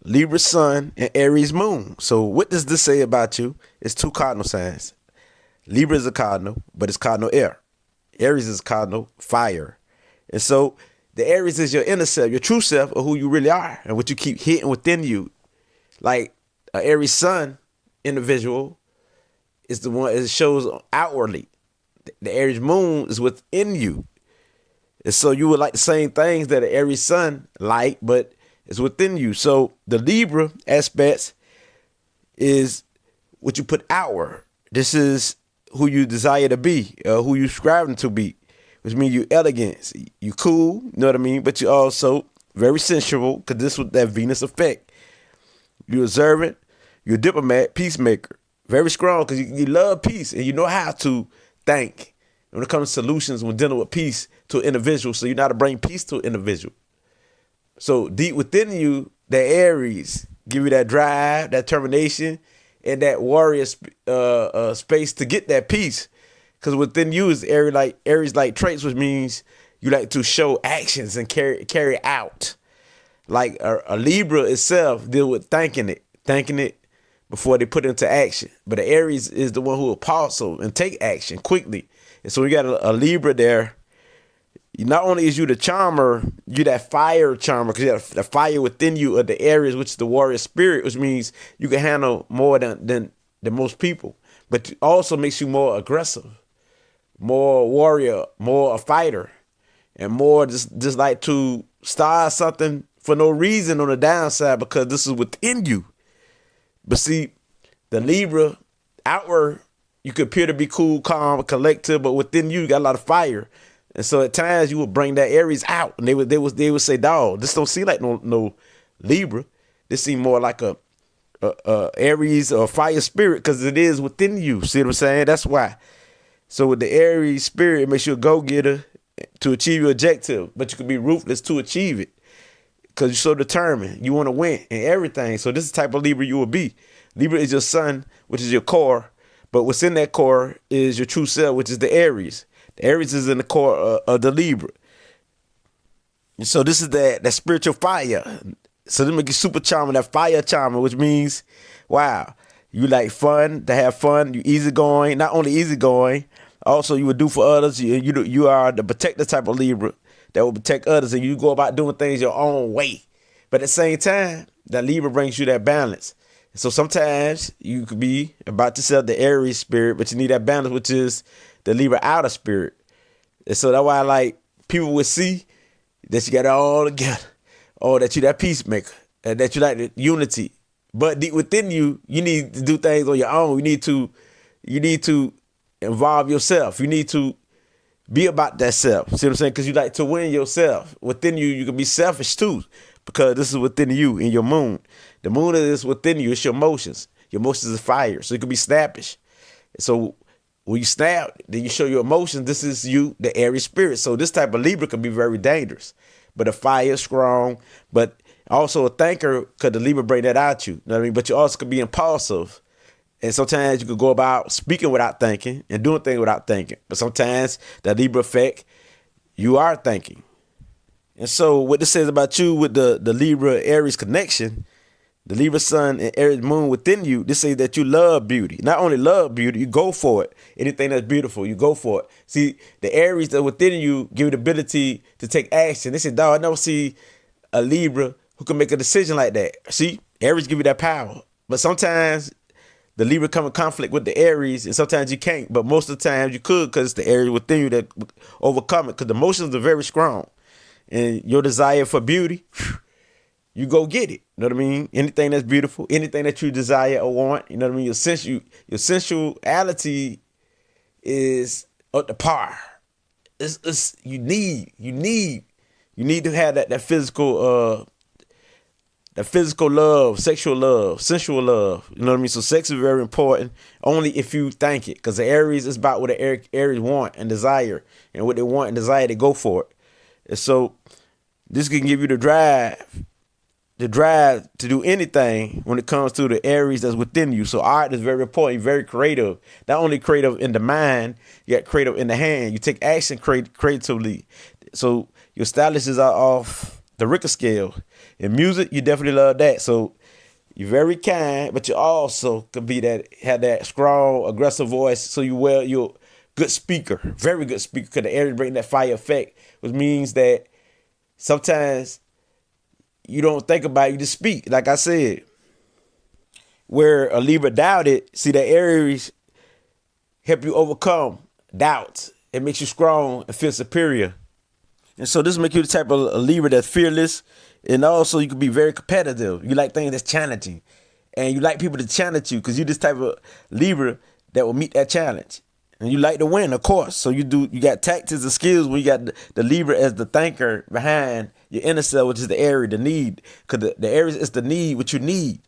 Libra Sun, and Aries Moon. So what does this say about you? It's two cardinal signs. Libra is a cardinal, but it's cardinal air. Aries is cardinal fire. And so the Aries is your inner self, your true self, or who you really are, and what you keep hitting within you. Like an Aries Sun individual is the one it shows outwardly. The Aries Moon is within you. And so you would like the same things that an Aries Sun like, but it's within you. So the Libra aspects is what you put outward. This is who you desire to be, who you striving to be, which means you elegant, you cool, you know what I mean? But you also very sensual, because this was that Venus effect. You're observant, you're a diplomat, peacemaker, very strong, because you love peace and you know how to think when it comes to solutions when dealing with peace to an individual. So you know how to bring peace to an individual. So deep within you, that Aries give you that drive, that determination, and that warrior space to get that peace. Because within you is Aries like traits, which means you like to show actions and carry out. Like a Libra itself deal with thinking it before they put it into action. But the Aries is the one who will pause and take action quickly. And so you got a Libra there. Not only is you the charmer, you that fire charmer, because you have the fire within you of the Aries, which is the warrior spirit, which means you can handle more than most people. But it also makes you more aggressive, more warrior, more a fighter, and more just like to start something for no reason on the downside because this is within you. But see, the Libra, outward, you could appear to be cool, calm, collective, but within you got a lot of fire. And so at times you would bring that Aries out, and they would say, "Dog, this don't seem like no Libra. This seem more like a Aries or fire spirit because it is within you." See what I'm saying? That's why. So with the Aries spirit, it makes you a go-getter to achieve your objective, but you can be ruthless to achieve it because you're so determined. You want to win in everything. So this is the type of Libra you will be. Libra is your sun, which is your core, but what's in that core is your true self, which is the Aries. The Aries is in the core of the Libra. And so this is that spiritual fire. So this make you super charming, that fire charmer, which means, wow, you like fun, to have fun, you easygoing, not only easygoing, also you would do for others. You are the protector type of Libra that will protect others, and you go about doing things your own way. But at the same time, that Libra brings you that balance. So sometimes you could be about to sell the Aries spirit, but you need that balance, which is the Libra outer spirit. And so that's why I like people would see that you got it all together, or that you that peacemaker, and that you like the unity. But deep within you, you need to do things on your own. You need to involve yourself. You need to be about that self. See what I'm saying? Because you like to win yourself. Within you, you can be selfish too, because this is within you in your moon. The moon is within you. It's your emotions. Your emotions is fire. So you can be snappish. So when you snap, then you show your emotions. This is you, the Aries spirit. So this type of Libra can be very dangerous. But a fire is strong, but also a thinker, because the Libra bring that out you. You know what I mean? But you also could be impulsive. And sometimes you could go about speaking without thinking and doing things without thinking. But sometimes that Libra effect, you are thinking. And so what this says about you with the Libra Aries connection, the Libra Sun and Aries Moon within you, this says that you love beauty. Not only love beauty, you go for it. Anything that's beautiful, you go for it. See, the Aries that within you give you the ability to take action. They say, dog, I never see a Libra who can make a decision like that. See, Aries give you that power. But sometimes the Libra come in conflict with the Aries, and sometimes you can't. But most of the time you could, because it's the Aries within you that overcome it, because the emotions are very strong. And your desire for beauty, you go get it. You know what I mean? Anything that's beautiful, anything that you desire or want, you know what I mean? Your sensuality is up to par. You need to have that physical love, sexual love, sensual love. You know what I mean? So sex is very important only if you think it, because the Aries is about what the Aries want and desire, and what they want and desire, they go for it. And so this can give you the drive to do anything when it comes to the Aries that's within you. So art is very important. You're very creative. Not only creative in the mind, you got creative in the hand. You take action creatively. So your stylists are off the Richter scale. In music, you definitely love that. So you're very kind, but you also could be that, have that strong, aggressive voice. So you're a good speaker, very good speaker, because the Aries bring that fire effect, which means that sometimes you don't think about it, you just speak. Like I said, where a Libra doubted, see that Aries help you overcome doubts. It makes you strong and feel superior. And so this makes you the type of a Libra that's fearless. And also you can be very competitive. You like things that's challenging. And you like people to challenge you because you're this type of Libra that will meet that challenge. And you like to win, of course. So you got tactics and skills when you got the Libra as the thinker behind your inner self, which is the Aries, the need. Because the Aries is the need, what you need.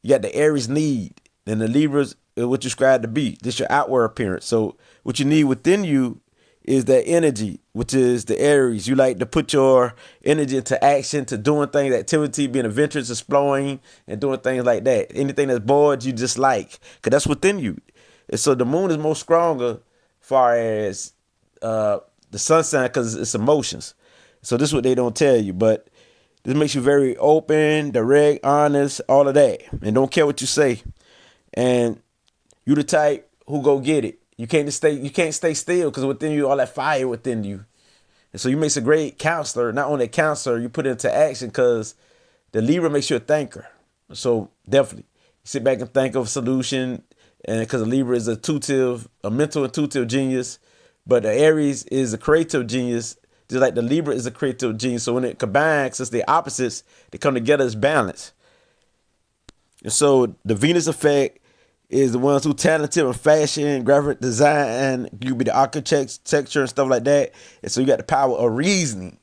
You got the Aries need. And the Libras is what you strive to be. This is your outward appearance. So what you need within you is that energy, which is the Aries. You like to put your energy into action, to doing things, activity, being adventurous, exploring, and doing things like that. Anything that's bored, you just like, because that's within you. And so the moon is more stronger far as the sun sign because it's emotions. So this is what they don't tell you, but this makes you very open, direct, honest, all of that, and don't care what you say. And you the type who go get it. You can't stay still because within you, all that fire within you. And so you makes a great counselor. Not only a counselor, you put it into action because the Libra makes you a thinker. So definitely sit back and think of a solution. And because the Libra is a mental intuitive genius, but the Aries is a creative genius, just like the Libra is a creative genius. So when it combines, since they're opposites, they come together as balance. And so the Venus effect is the ones who talented in fashion, graphic design, you be the architecture and stuff like that. And so you got the power of reasoning.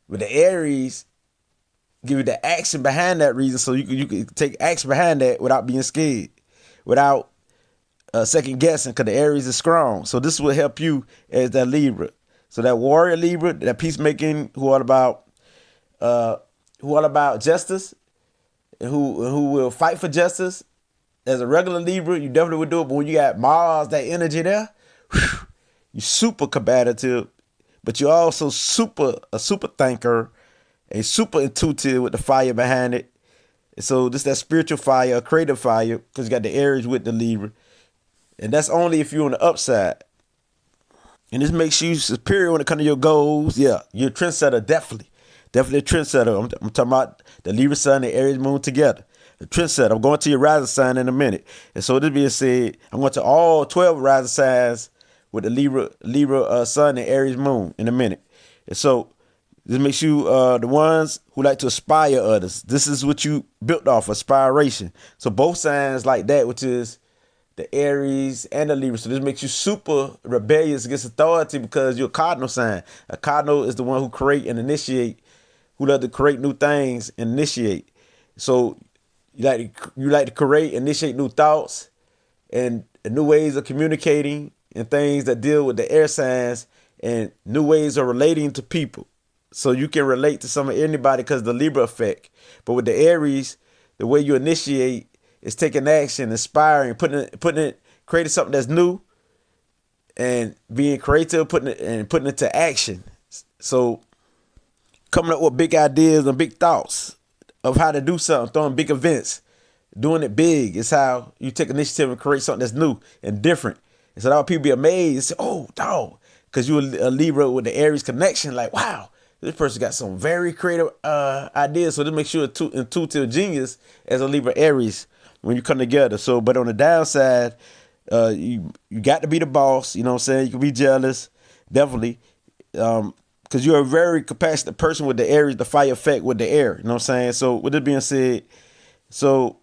With the Aries, give you the action behind that reason, so you can take action behind that without being scared, without second guessing, because the Aries is strong. So this will help you as that Libra. So that warrior Libra, that peacemaking, who all about justice, and who will fight for justice. As a regular Libra, you definitely would do it. But when you got Mars, that energy there, you're super combative, but you're also a super thinker, a super intuitive with the fire behind it. And so this that spiritual fire, a creative fire, because you got the Aries with the Libra. And that's only if you're on the upside. And this makes you superior when it comes to your goals. Yeah, you're a trendsetter, definitely. Definitely a trendsetter. I'm talking about the Libra Sun and Aries Moon together. The trendsetter. I'm going to your rising sign in a minute. And so this being said, I'm going to all 12 rising signs with the Libra Sun and Aries Moon in a minute. And so this makes you the ones who like to inspire others. This is what you built off, inspiration. So both signs like that, which is the Aries and the Libra. So this makes you super rebellious against authority because you're a cardinal sign. A cardinal is the one who create and initiate, who love to create new things and initiate. So you like to create, initiate new thoughts and new ways of communicating and things that deal with the air signs and new ways of relating to people. So you can relate to anybody because of the Libra effect. But with the Aries, the way you initiate is taking action, inspiring, creating something that's new and being creative, putting it into action. So coming up with big ideas and big thoughts of how to do something, throwing big events, doing it big is how you take initiative and create something that's new and different. And so that people be amazed and say, oh, dog, because you're a Libra with the Aries connection, like, wow, this person got some very creative ideas. So this makes you an intuitive genius as a Libra Aries when you come together. So, but on the downside, you got to be the boss. You know what I'm saying? You can be jealous, definitely. Because you're a very compassionate person with the Aries, the fire effect with the air. You know what I'm saying? So with it being said, so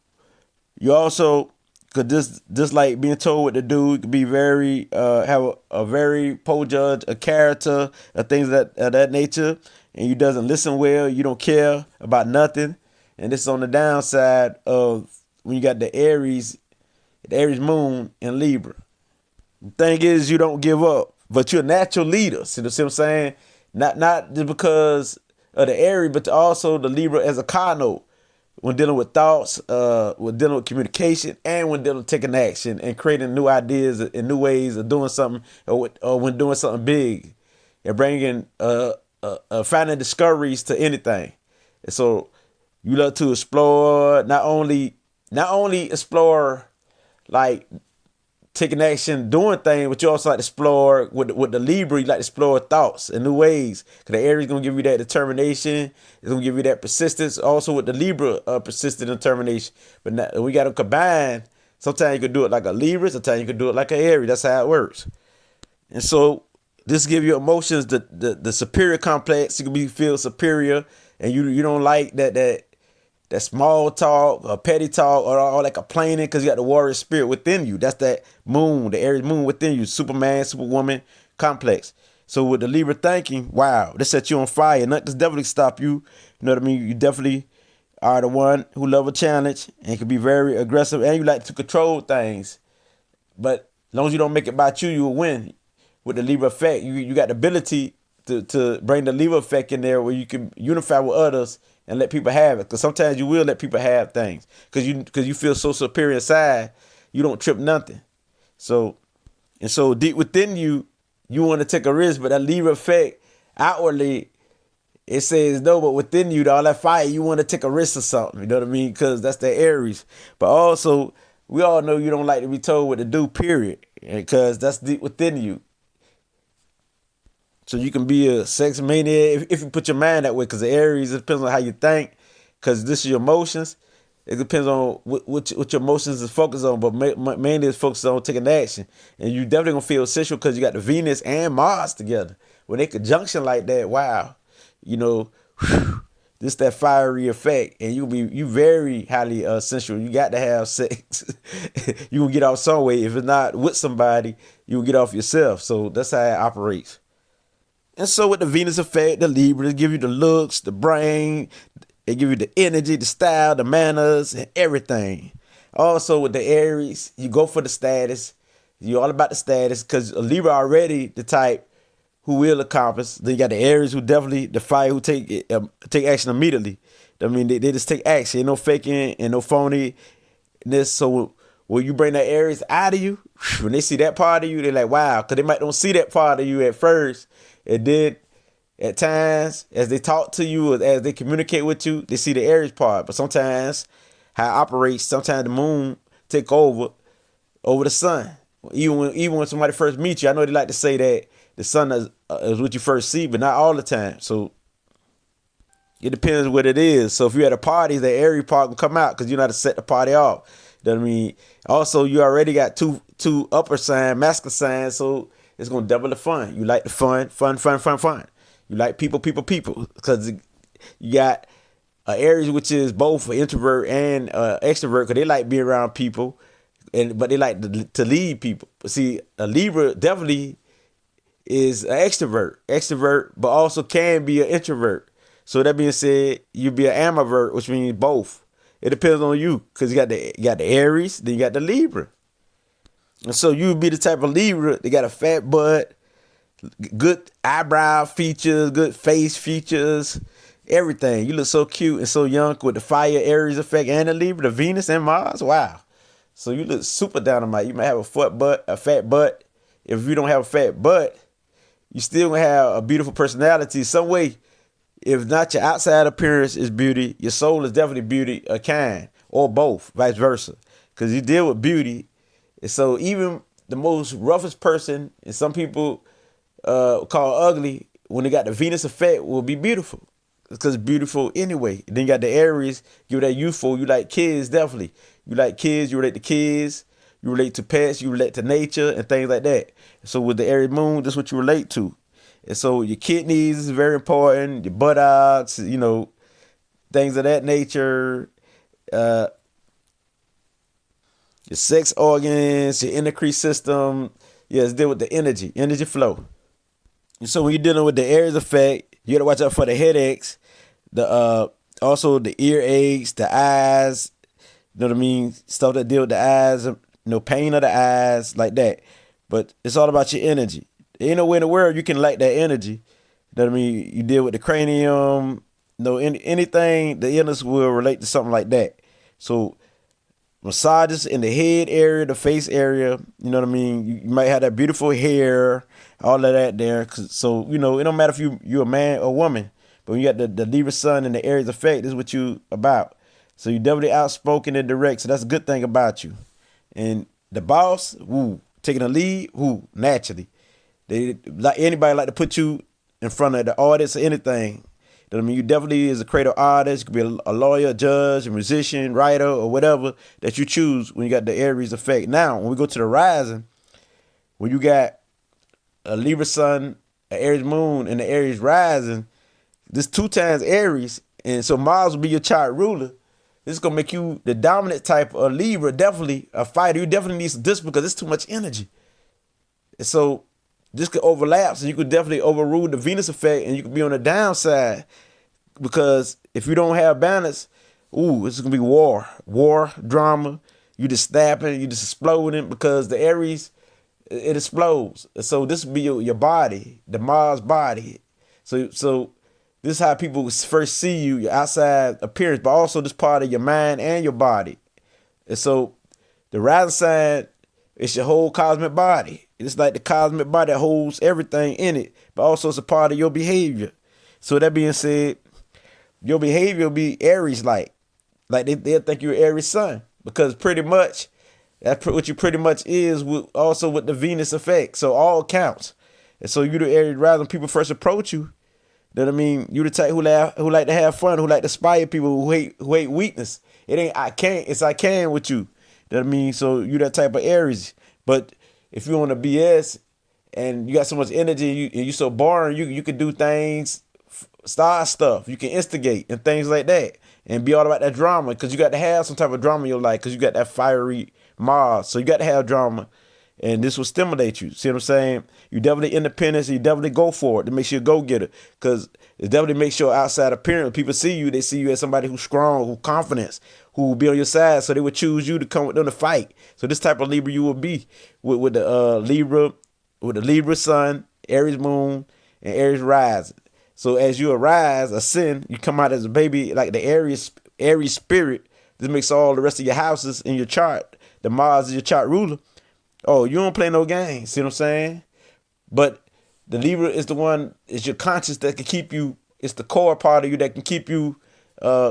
you also could just like being told what to do. You could be very have a very poor judge, a character, things of that nature, and you doesn't listen well. You don't care about nothing, and this is on the downside of when you got the Aries Moon in Libra. The thing is, you don't give up, but you're a natural leader. See what I'm saying? Not just because of the Aries, but also the Libra as a cardinal when dealing with thoughts, when dealing with communication, and when dealing with taking action and creating new ideas and new ways of doing something, or when doing something big and bringing finding discoveries to anything. And so you love to explore, not only explore like taking action, doing things, but you also like to explore with the Libra. You like to explore thoughts and new ways. Cause the Aries gonna give you that determination. It's gonna give you that persistence. Also with the Libra, persistent determination. But now, we got to combine. Sometimes you can do it like a Libra. Sometimes you can do it like an Aries. That's how it works. And so this give you emotions, the superior complex. You can feel superior, and you don't like that small talk or petty talk or all that complaining, because you got the warrior spirit within you. That's that moon, the Aries moon within you, Superman, Superwoman complex. So with the Libra thinking, wow, this set you on fire. Nothing can definitely stop you. You know what I mean? You definitely are the one who love a challenge and can be very aggressive, and you like to control things. But as long as you don't make it about you, you will win. With the Libra effect, you got the ability to bring the Libra effect in there where you can unify with others and let people have it. Because sometimes you will let people have things because you feel so superior inside, you don't trip nothing. So deep within you, you want to take a risk, but that Libra effect outwardly, it says no, but within you, all that fire, you want to take a risk or something. You know what I mean? Because that's the Aries. But also, we all know you don't like to be told what to do, period. Because that's deep within you. So you can be a sex maniac if you put your mind that way, because the Aries, it depends on how you think, because this is your emotions. It depends on what your emotions is focused on, but mainly it's focused on taking action. And you definitely going to feel sensual because you got the Venus and Mars together. When they conjunction like that, wow, you know, this that fiery effect, and you very highly sensual. You got to have sex. You gonna get off some way. If it's not with somebody, you will get off yourself. So that's how it operates. And so with the Venus effect, the Libra, they give you the looks, the brain, they give you the energy, the style, the manners, and everything. Also with the Aries, you go for the status. You're all about the status because a Libra already the type who will accomplish. Then you got the Aries who definitely, the fire who take action immediately. I mean, they just take action. Ain't no faking and no phoniness. So when you bring that Aries out of you, when they see that part of you, they're like, wow, because they might don't see that part of you at first. And then at times, as they talk to you, as they communicate with you, they see the Aries part. But sometimes, how it operates, sometimes the moon take over the sun. Even when somebody first meets you, I know they like to say that the sun is what you first see, but not all the time. So it depends what it is. So if you're at a party, the Aries part will come out because you know how to set the party off. You know what I mean? Also, you already got two upper sign, masculine signs, so it's gonna double the fun. You like the fun. You like people, because you got Aries, which is both an introvert and extrovert, because they like being around people, but they like to lead people. But see, a Libra definitely is an extrovert, but also can be an introvert. So that being said, you be an ambivert, which means both. It depends on you, because you got the Aries, then you got the Libra. And so you be the type of Libra that got a fat butt, good eyebrow features, good face features, everything. You look so cute and so young with the fire Aries effect and the Libra, the Venus and Mars. Wow. So you look super dynamite. You might have a fat butt. If you don't have a fat butt, you still gonna have a beautiful personality some way. If not your outside appearance is beauty, your soul is definitely beauty, a kind, or both, vice versa. Because you deal with beauty. And so even the most roughest person, and some people call ugly, when they got the Venus effect, will be beautiful. Because it's beautiful anyway. And then you got the Aries, give that youthful. You like kids, definitely. You like kids, you relate to kids. You relate to pets, you relate to nature and things like that. So with the Aries moon, that's what you relate to. And so your kidneys is very important, your buttocks, things of that nature. Your sex organs, your endocrine system. Yes, deal with the energy flow. And so when you're dealing with the Aries effect, you got to watch out for the headaches, also the ear aches, the eyes, you know what I mean? Stuff that deal with the eyes, pain of the eyes, like that. But it's all about your energy. There ain't no way in the world you can lack that energy. You know what I mean? You deal with the cranium, anything, the illness will relate to something like that. So massages in the head area, the face area. You know what I mean? You might have that beautiful hair, all of that there. So, it don't matter if you're a man or woman. But when you got the Libra Sun and the Aries effect, this is what you about. So you definitely outspoken and direct. So that's a good thing about you. And the boss, taking a lead, naturally. They like anybody like to put you in front of the audience or anything. You know what I mean? You definitely is a creative artist. You could be a lawyer, judge, a musician, writer, or whatever that you choose when you got the Aries effect. Now, when we go to the rising, when you got a Libra Sun, an Aries Moon, and the Aries rising, this 2 times Aries, and so Mars will be your chart ruler. This is gonna make you the dominant type of Libra, definitely a fighter. You definitely need some discipline because it's too much energy. And so this could overlap, so you could definitely overrule the Venus effect, and you could be on the downside because if you don't have balance, it's gonna be war, drama. You just snapping, you just exploding because the Aries, it explodes. So this will be your body, the Mars body. So this is how people first see you, your outside appearance, but also this part of your mind and your body. And so the rising sign is your whole cosmic body. It's like the cosmic body that holds everything in it, but also it's a part of your behavior. So that being said, your behavior will be Aries-like. Like they'll think you're Aries sun because pretty much that's what you pretty much is also with the Venus effect. So all counts. And so you the Aries rising, people first approach you. You know what I mean? You the type who like to have fun, who like to inspire people, who hate weakness. It ain't I can't, it's I can with you. You know what I mean? So you that type of Aries. But if you on a BS and you got so much energy and you so boring, you can do things, start stuff. You can instigate and things like that and be all about that drama because you got to have some type of drama in your life because you got that fiery Mars. So you got to have drama. And this will stimulate you. See what I'm saying? You definitely independent. So you definitely go for it to make sure you go get it. Because it definitely makes your outside appearance. People see you. They see you as somebody who's strong, who's confident, who will be on your side. So they would choose you to come with them to fight. So this type of Libra you will be with the Libra Sun, Aries Moon, and Aries Rising. So as you arise, ascend, you come out as a baby like the Aries spirit. This makes all the rest of your houses in your chart. The Mars is your chart ruler. Oh, you don't play no games. See what I'm saying? But the Libra is the one, is your conscience that can keep you, it's the core part of you that can keep you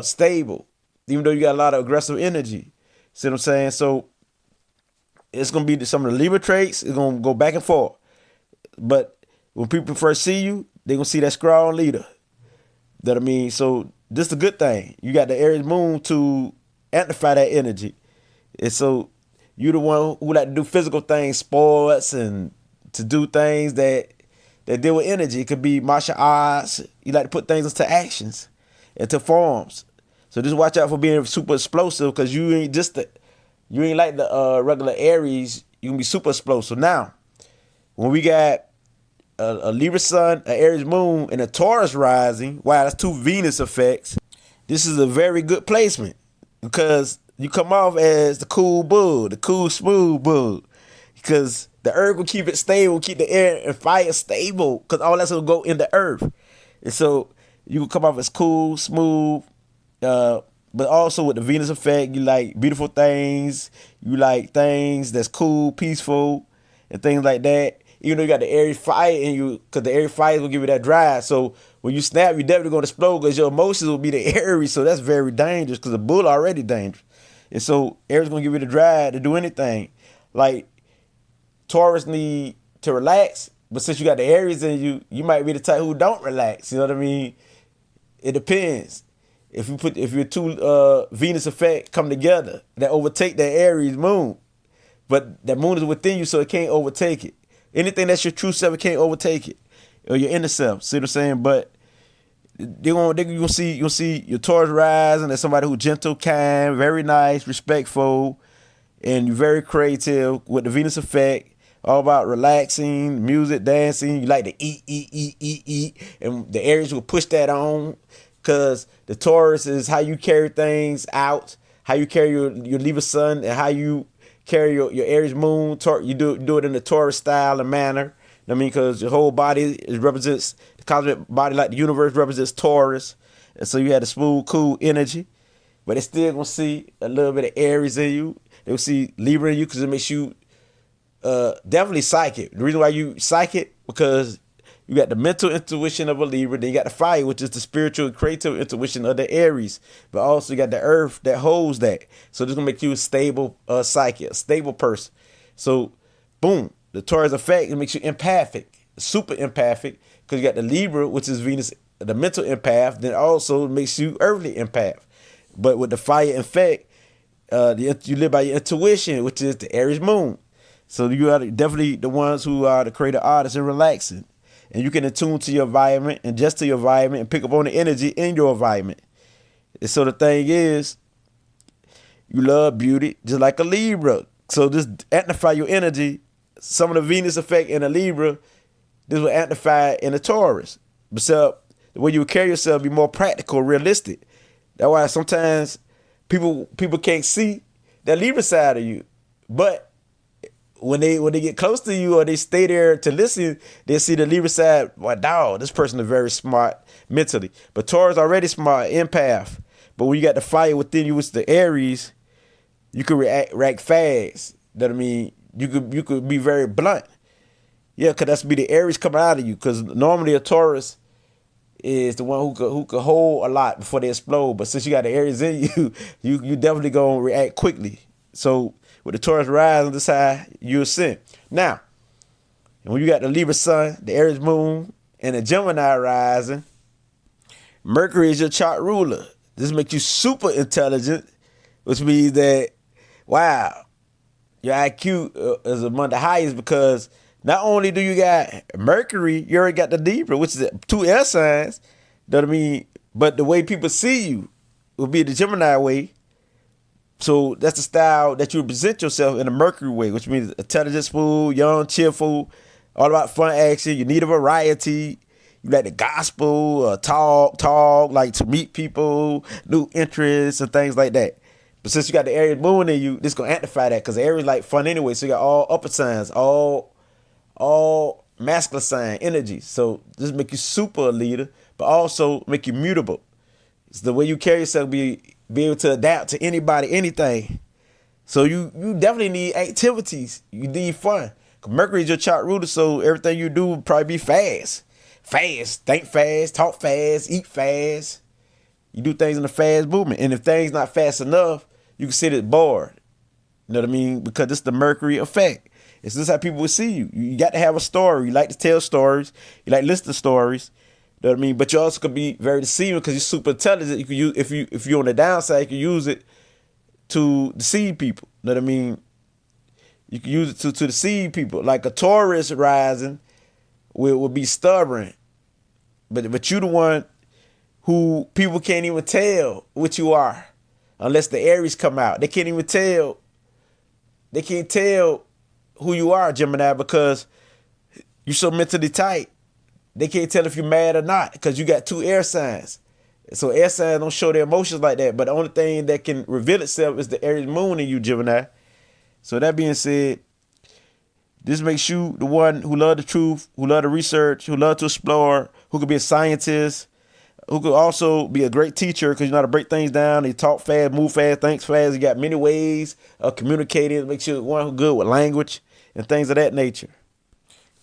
stable, even though you got a lot of aggressive energy. See what I'm saying? So it's going to be some of the Libra traits. It's going to go back and forth. But when people first see you, they're going to see that strong leader. That I mean, so this is a good thing. You got the Aries moon to amplify that energy. And so you the one who like to do physical things, sports, and to do things that deal with energy. It could be martial arts. You like to put things into actions, into forms. So just watch out for being super explosive because you ain't like the regular Aries. You can be super explosive. Now, when we got a Libra sun, an Aries moon, and a Taurus rising, wow, that's 2 Venus effects. This is a very good placement because you come off as the cool bull, the cool, smooth bull. Because the earth will keep it stable, keep the air and fire stable. Because all that's going to go in the earth. And so you will come off as cool, smooth. But also with the Venus effect, you like beautiful things. You like things that's cool, peaceful, and things like that. Even though you got the Aries fire in you, because the Aries fire will give you that drive. So when you snap, you're definitely going to explode because your emotions will be the Aries. So that's very dangerous because the bull already dangerous. And so Aries gonna give you the drive to do anything. Like Taurus need to relax, but since you got the Aries in you, you might be the type who don't relax. You know what I mean? It depends. If your 2 Venus effect come together, that overtake that Aries moon, but that moon is within you, so it can't overtake it. Anything that's your true self, it can't overtake it, or your inner self. See what I'm saying? But you'll see your Taurus rising as somebody who's gentle, kind, very nice, respectful, and you're very creative with the Venus effect. All about relaxing, music, dancing. You like to eat, and the Aries will push that on because the Taurus is how you carry things out, how you carry your Libra sun, and how you carry your Aries moon. You do it in the Taurus style and manner. I mean, because your whole body represents the cosmic body, like the universe represents Taurus. And so you had a smooth, cool energy. but they still gonna see a little bit of Aries in you. They will see Libra in you because it makes you definitely psychic. The reason why you psychic, because you got the mental intuition of a Libra, then you got the fire, which is the spiritual creative intuition of the Aries, but also you got the earth that holds that. So this is gonna make you a stable psychic, a stable person. So boom, the Taurus effect, it makes you empathic, super empathic, because you got the Libra, which is Venus, the mental empath, then also makes you earthly empath. But with the fire effect, you live by your intuition, which is the Aries moon. So you are definitely the ones who are the creative artists and relaxing. And you can attune to your environment and just to your environment and pick up on the energy in your environment. And so the thing is, you love beauty just like a Libra. So just amplify your energy. Some of the Venus effect in a Libra, this will amplify in a Taurus. But so the way you carry yourself, be more practical, realistic. That's why sometimes people can't see that Libra side of you. But when they get close to you or they stay there to listen, they see the Libra side. Well, dog, this person is very smart mentally. But Taurus already smart, empath. But when you got the fire within you, which is the Aries, you could react fast. You know what I mean? You could be very blunt. Yeah, because that's be the Aries coming out of you. Because normally a Taurus is the one who could hold a lot before they explode. But since you got the Aries in you, you definitely gonna react quickly. So with the Taurus rising, this how you ascend. Now, when you got the Libra Sun, the Aries moon, and the Gemini rising, Mercury is your chart ruler. This makes you super intelligent, which means that, wow, your IQ is among the highest, because not only do you got Mercury, you already got the Libra, which is 2 air signs. You know what I mean? But the way people see you will be the Gemini way. So that's the style that you present yourself in a Mercury way, which means intelligent, smooth, young, cheerful, all about fun action. You need a variety. You like the gospel, talk, like to meet people, new interests and things like that. But since you got the Aries moon in you, this gonna amplify that, because Aries like fun anyway. So you got all upper signs, all masculine sign energy. So this make you super a leader, but also make you mutable. It's the way you carry yourself, be able to adapt to anybody, anything. So you definitely need activities. You need fun. Mercury is your chart ruler, so everything you do will probably be fast. Think fast, talk fast, eat fast. You do things in a fast movement. And if things not fast enough, you can sit it bored. You know what I mean? Because it's the Mercury effect. It's just how people will see you. You got to have a story. You like to tell stories. You like to listen to stories. You know what I mean? But you also could be very deceiving because you're super intelligent. You can use, if you're on the downside, you can use it to deceive people. You know what I mean? You can use it to deceive people. Like a Taurus rising will be stubborn. But you the one who people can't even tell what you are unless the Aries come out. They can't even tell. They can't tell who you are, Gemini, because you're so mentally tight. They can't tell if you're mad or not because you got 2 air signs. So air signs don't show their emotions like that. But the only thing that can reveal itself is the Aries moon in you, Gemini. So that being said, this makes you the one who love the truth, who love to research, who love to explore, who could be a scientist, who could also be a great teacher because you know how to break things down. They talk fast, move fast, think fast. You got many ways of communicating. It makes you one who's good with language and things of that nature.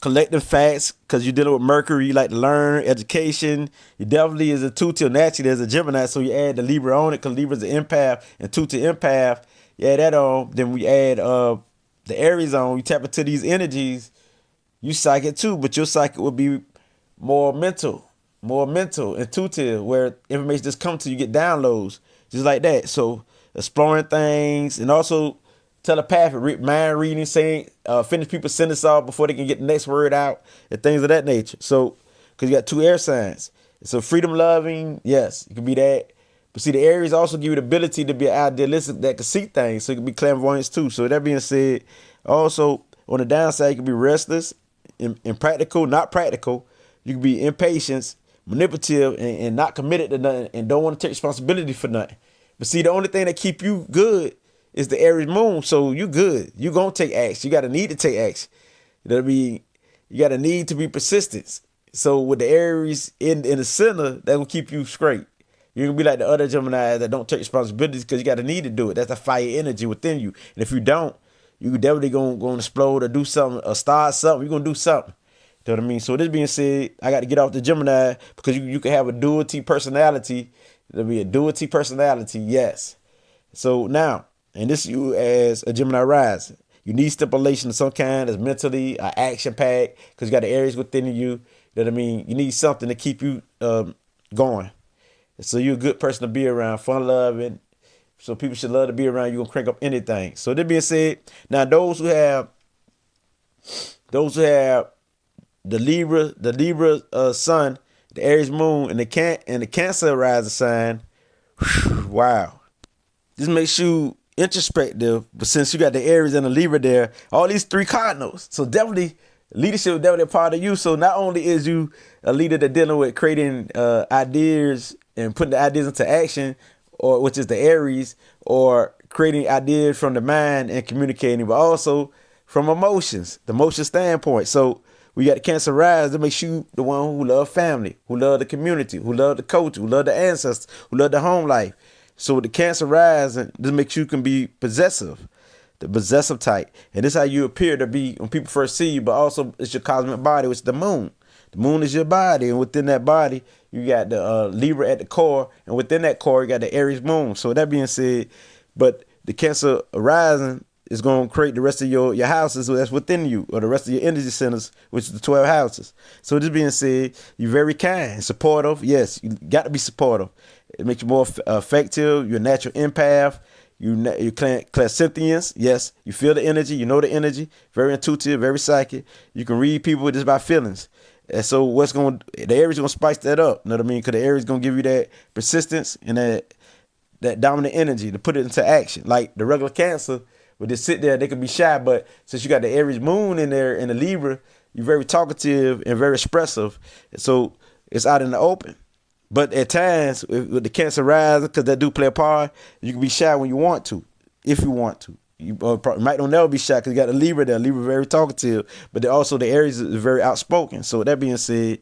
Collecting facts, because you're dealing with Mercury, you like to learn, education. You definitely is intuitive naturally as a Gemini, so you add the Libra on it because Libra's an empath, intuitive empath. You add that on, then we add the Aries on. You tap into these energies, you psychic too, but your psychic will be more mental, intuitive, where information just comes to you, get downloads, just like that. So exploring things and also telepathic, mind reading, saying, finish people's sentence off before they can get the next word out and things of that nature. So, because you got 2 air signs. So freedom loving, yes, it could be that. But see, the Aries also give you the ability to be idealistic that can see things. So it can be clairvoyance too. So that being said, also on the downside, you can be restless, impractical, not practical. You can be impatient, manipulative, and not committed to nothing and don't want to take responsibility for nothing. But see, the only thing that keep you good is the Aries moon, so you good. You gonna take action. You gotta need to take action. You know what I mean? You gotta need to be persistent. So with the Aries in the center, that will keep you straight. You can be like the other Gemini that don't take responsibilities because you got a need to do it. That's the fire energy within you. And if you don't, you definitely gonna explode or do something or start something. You're gonna do something. You know what I mean? So this being said, I got to get off the Gemini because you can have a duality personality. There'll be a duality personality, yes. So now, and this you as a Gemini rising, you need stipulation of some kind that's mentally action packed because you got the Aries within you. You know what I mean? You need something to keep you going. So you're a good person to be around, fun loving. So people should love to be around. You're gonna crank up anything. So that being said, now those who have the Libra sun, the Aries moon, and the Cancer rising sign. Whew, wow, this makes you introspective. But since you got the Aries and the Libra there, all these three cardinals, so definitely leadership is definitely a part of you. So not only is you a leader that dealing with creating ideas and putting the ideas into action, or which is the Aries, or creating ideas from the mind and communicating, but also from emotions, the emotion standpoint. So we got the Cancer rise that makes you the one who love family, who love the community, who love the culture, who love the ancestors, who love the home life. So the Cancer rise, and this makes you can be possessive, the possessive type. And this is how you appear to be when people first see you, but also it's your cosmic body, which is the moon. The moon is your body, and within that body, you got the Libra at the core, and within that core, you got the Aries moon. So that being said, but the Cancer rising is going to create the rest of your houses that's within you, or the rest of your energy centers, which is the 12 houses. So this being said, you're very kind, supportive. Yes, you got to be supportive. It makes you more effective. You're a natural empath. You're clairsentience. Yes, you feel the energy. You know the energy. Very intuitive, very psychic. You can read people just by feelings. And so the Aries going to spice that up. You know what I mean? Because the Aries going to give you that persistence and that dominant energy to put it into action. Like the regular Cancer would just sit there, they could be shy, but since you got the Aries moon in there and the Libra, you're very talkative and very expressive. And so it's out in the open. But at times, with the Cancer rising, because that do play a part, you can be shy when you want to, if you want to. You might don't never be shy because you got the Libra there. Libra very talkative, but also the Aries is very outspoken. So with that being said,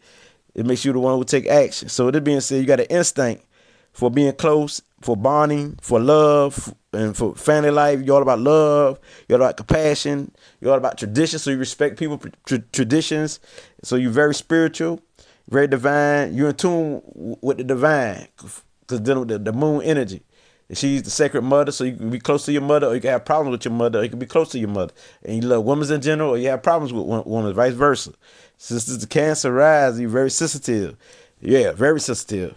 it makes you the one who take action. So with that being said, you got an instinct for being close, for bonding, for love, and for family life. You're all about love. You're all about compassion. You're all about tradition. So you respect people, traditions. So you're very spiritual, very divine. You're in tune with the divine because dealing with the moon energy. She's the sacred mother, so you can be close to your mother, or you can have problems with your mother, or you can be close to your mother. And you love women in general, or you have problems with women, vice versa. Since this is the Cancer rise, you're very sensitive. Yeah, very sensitive.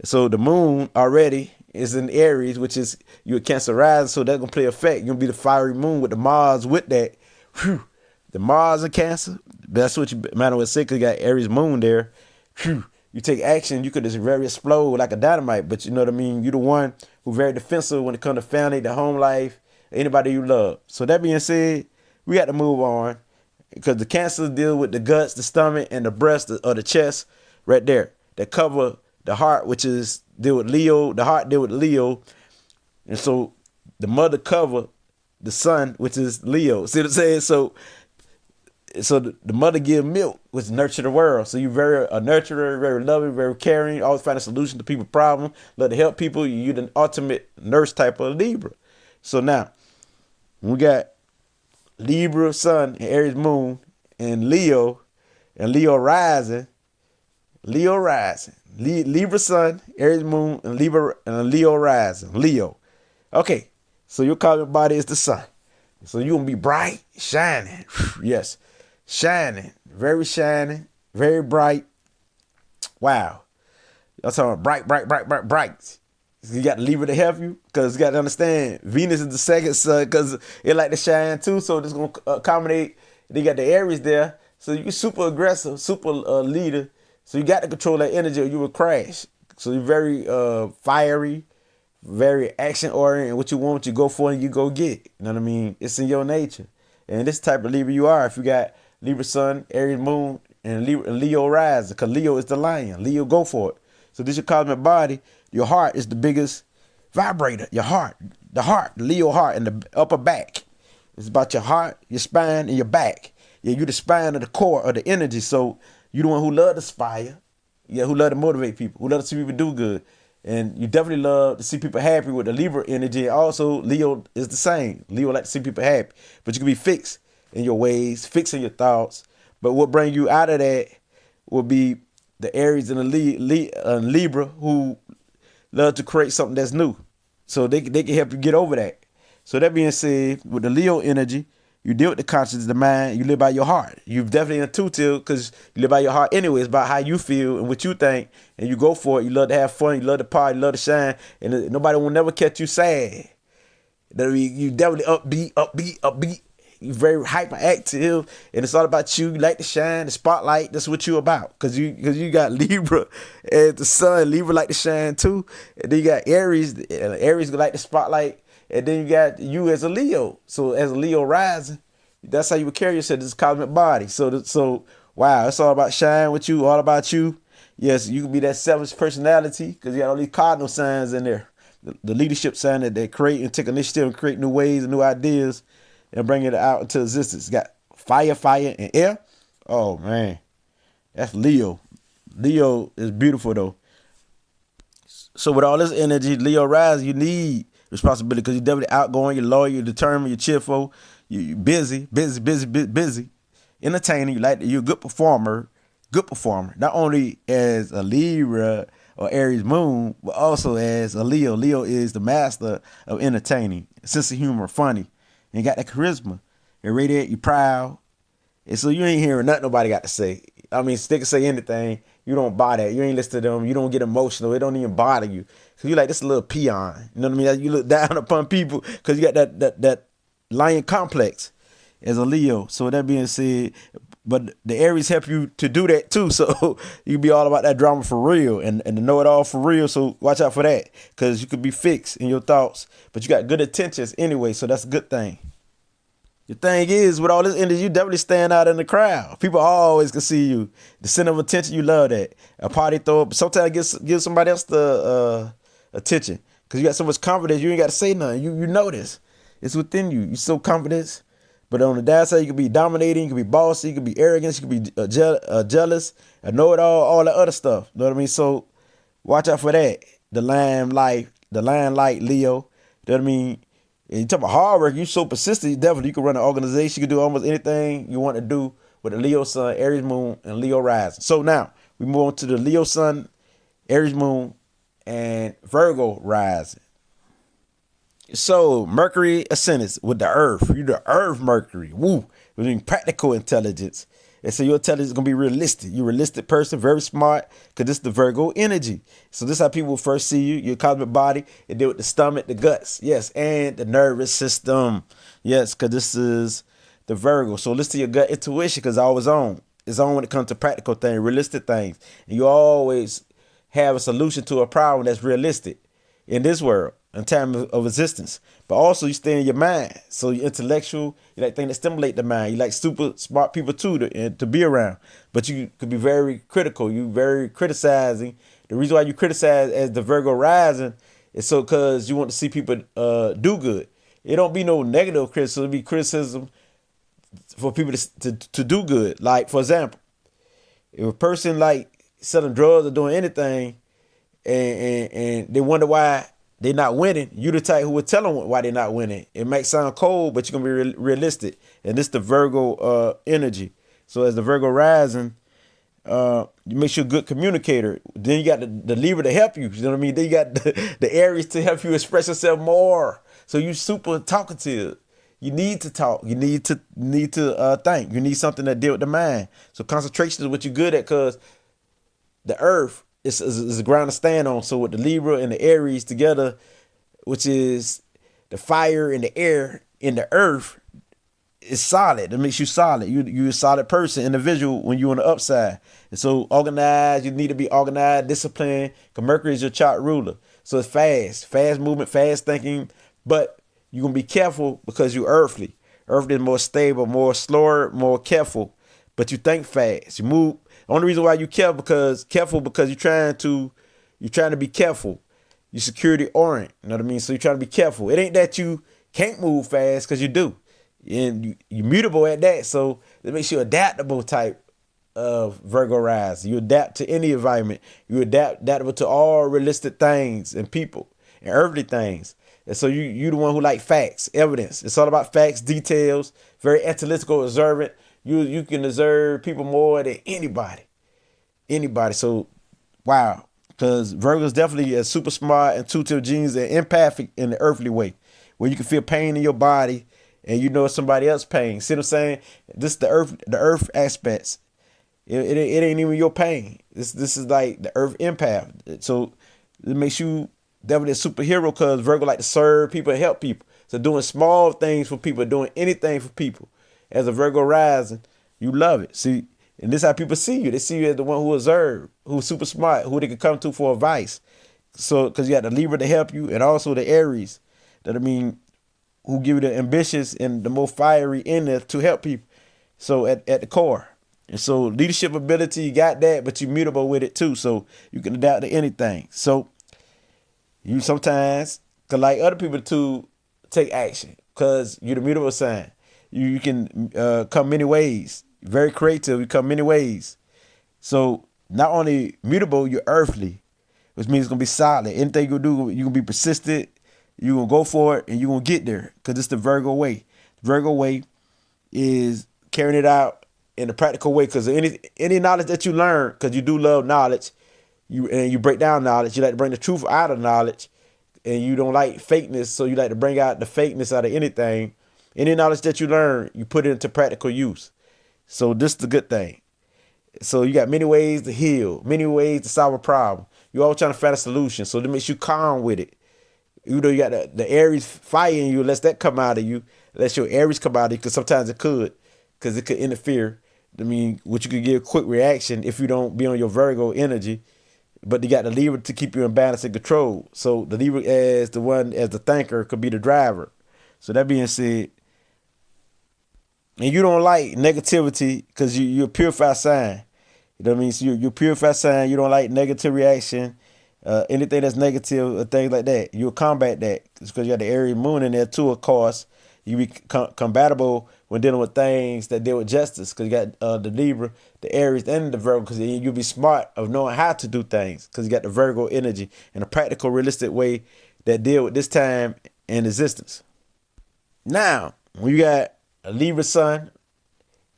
So the moon already is in Aries, which is you're a Cancer rising, so that's gonna play effect. You're gonna be the fiery moon with the Mars with that. Whew. The Mars in Cancer, that's what you might want to say because you got Aries moon there. Whew. You take action, you could just very explode like a dynamite, but you know what I mean? You're the one who's very defensive when it comes to family, the home life, anybody you love. So that being said, we got to move on because the Cancer deal with the guts, the stomach, and the breast or the chest right there that cover the heart, which is deal with Leo. The heart deal with Leo. And so the mother cover the son, which is Leo. See what I'm saying? So the mother give milk, which nurture the world. So you're very a nurturer, very loving, very caring, always find a solution to people's problems, love to help people. You're the ultimate nurse type of Libra. So now, we got Libra sun and Aries moon and Leo rising. Libra sun, Aries moon, and Leo rising. Leo. Okay, so your cosmic body is the sun. So you're going to be bright, shining. Yes. Shining, very bright. Wow. I'm talking about bright. You got to Libra to help you because you got to understand Venus is the second sun because it like to shine too. So it's going to accommodate. They got the Aries there. So you're super aggressive, super leader. So you got to control that energy or you will crash. So you're very fiery, very action oriented. What you want, you go for and you go get. You know what I mean? It's in your nature. And this type of Libra you are. If you got Libra sun, Aries moon, and Leo rise, because Leo is the lion. Leo go for it. So this is your cosmic body. Your heart is the biggest vibrator. Your heart, the Leo heart, and the upper back. It's about your heart, your spine, and your back. Yeah, you're the spine of the core of the energy. So you the one who love to inspire. Yeah, who love to motivate people, who love to see people do good. And you definitely love to see people happy with the Libra energy. Also, Leo is the same. Leo like to see people happy. But you can be fixed in your ways, fixed in your thoughts. But what bring you out of that will be the Aries and the Libra who love to create something that's new. So they can help you get over that. So that being said, with the Leo energy, you deal with the conscience, the mind, you live by your heart. You're definitely intuitive because you live by your heart anyway. It's about how you feel and what you think, and you go for it. You love to have fun, you love to party, you love to shine, and nobody will never catch you sad. You definitely upbeat. You're very hyperactive, and it's all about you. You like to shine, the spotlight. That's what you about, cause you got Libra as the sun. Libra like to shine too, and then you got Aries. Aries like the spotlight. And then you got you as a Leo. So as a Leo rising, that's how you would carry yourself, this cosmic body. So wow, it's all about shine with you, all about you. Yes, you can be that selfish personality because you got all these cardinal signs in there. The leadership sign that they create and take initiative and create new ways and new ideas and bring it out into existence. You got fire, and air. Oh man, that's Leo. Leo is beautiful though. So with all this energy, Leo rising, you need responsibility because you're definitely outgoing, you're loyal, you're determined, you're cheerful, you're busy, entertaining. You're a good performer. Not only as a Libra or Aries moon, but also as a Leo. Leo is the master of entertaining, sense of humor, funny, and got that charisma. You're radiant, you're proud, and so you ain't hearing nothing nobody got to say. I mean, they can say anything. You don't buy that. You ain't listen to them. You don't get emotional. It don't even bother you. Cause you like this little peon. You know what I mean? You look down upon people because you got that lion complex as a Leo. So that being said, but the Aries help you to do that too. So you be all about that drama for real and to know it all for real. So watch out for that because you could be fixed in your thoughts, but you got good intentions anyway. So that's a good thing. The thing is, with all this energy, you definitely stand out in the crowd. People always can see you. The center of attention, you love that. A party throw, sometimes give somebody else the attention because you got so much confidence. You ain't got to say nothing. You know this. It's within you. You're so confident. But on the downside, you can be dominating, you can be bossy, you can be arrogant, you can be jealous, a know-it-all, all that other stuff. You know what I mean? So watch out for that. The limelight, Leo. You know what I mean? And you talk about hard work, you're so persistent, you can run an organization, you can do almost anything you want to do with the Leo sun, Aries moon, and Leo rising. So now we move on to the Leo sun, Aries moon, and Virgo rising. So Mercury ascendants with the earth. You're the earth Mercury. Woo. We're doing practical intelligence. And so your intelligence is going to be realistic. You're a realistic person, very smart, because this is the Virgo energy. So this is how people first see you, your cosmic body, and deal with the stomach, the guts, yes, and the nervous system. Yes, because this is the Virgo. So listen to your gut intuition because it's always on. It's on when it comes to practical things, realistic things. And you always have a solution to a problem that's realistic in this world, in time of existence. But also you stay in your mind. So you're intellectual, you like things that stimulate the mind. You like super smart people too to be around. But you could be very critical. You very criticizing. The reason why you criticize as the Virgo rising is so because you want to see people do good. It don't be no negative criticism. It be criticism for people to do good. Like, for example, if a person like selling drugs or doing anything and they wonder why they're not winning, you the type who would tell them why they're not winning. It might sound cold, but you're going to be realistic. And this the Virgo energy. So as the Virgo rising, you make sure you're a good communicator. Then you got the Libra to help you. You know what I mean? Then you got the Aries to help you express yourself more. So you super talkative. You need to talk. You need to think. You need something that deal with the mind. So concentration is what you're good at because the earth is a ground to stand on. So with the Libra and the Aries together, which is the fire and the air in the earth, is solid. It makes you solid. You're a solid person, individual when you're on the upside. And so organized, you need to be organized, disciplined, because Mercury is your chart ruler. So it's fast movement, fast thinking, but you're going to be careful because you're earthly. Earth is more stable, more slower, more careful, but you think fast. You move. The only reason why you careful because you're trying to be careful. You're security oriented. You know what I mean? So you're trying to be careful. It ain't that you can't move fast because you do. And you're mutable at that. So it makes you adaptable type of Virgo rising. You adapt to any environment. You adaptable to all realistic things and people and earthly things. And so you the one who like facts, evidence. It's all about facts, details, very analytical, observant. You can observe people more than anybody. Anybody. So wow. Because Virgo is definitely a super smart, intuitive genes and empathic in the earthly way, where you can feel pain in your body and you know somebody else's pain. See what I'm saying? This is the earth aspects. It ain't even your pain. This is like the earth empath. So it makes you definitely a superhero because Virgo like to serve people and help people. So doing small things for people, doing anything for people. As a Virgo rising, you love it. See, and this is how people see you. They see you as the one who observe, who's super smart, who they can come to for advice. So, because you got the Libra to help you, and also the Aries, who give you the ambitious and the more fiery in there to help people. So at the core. And so leadership ability, you got that, but you're mutable with it too. So you can adapt to anything. So you sometimes can like other people to take action because you're the mutable sign. You can come many ways. Very creative. You come many ways. So not only mutable, you're earthly, which means it's going to be solid. Anything you do, you're going to be persistent. You're going to go for it and you're going to get there because it's the Virgo way. The Virgo way is carrying it out in a practical way because any knowledge that you learn, because you do love knowledge, you break down knowledge. You like to bring the truth out of knowledge and you don't like fakeness. So you like to bring out the fakeness out of anything. Any knowledge that you learn, you put it into practical use. So this is the good thing. So you got many ways to heal, many ways to solve a problem. You're always trying to find a solution. So that makes you calm with it. Even though you got the Aries fire in you, unless that come out of you, unless your Aries come out of you, because sometimes it could, because it could interfere. I mean, which you could get a quick reaction if you don't be on your Virgo energy. But you got the Libra to keep you in balance and control. So the Libra as the thinker could be the driver. So that being said, and you don't like negativity because you're a purified sign. You know what I mean? So you're a purified sign. You don't like negative reaction, anything that's negative or things like that. You'll combat that because you got the Aries moon in there too, of course. You be compatible when dealing with things that deal with justice because you got the Libra, the Aries, and the Virgo because you'll be smart of knowing how to do things because you got the Virgo energy in a practical, realistic way that deal with this time in existence. Now, when you got a Libra Sun,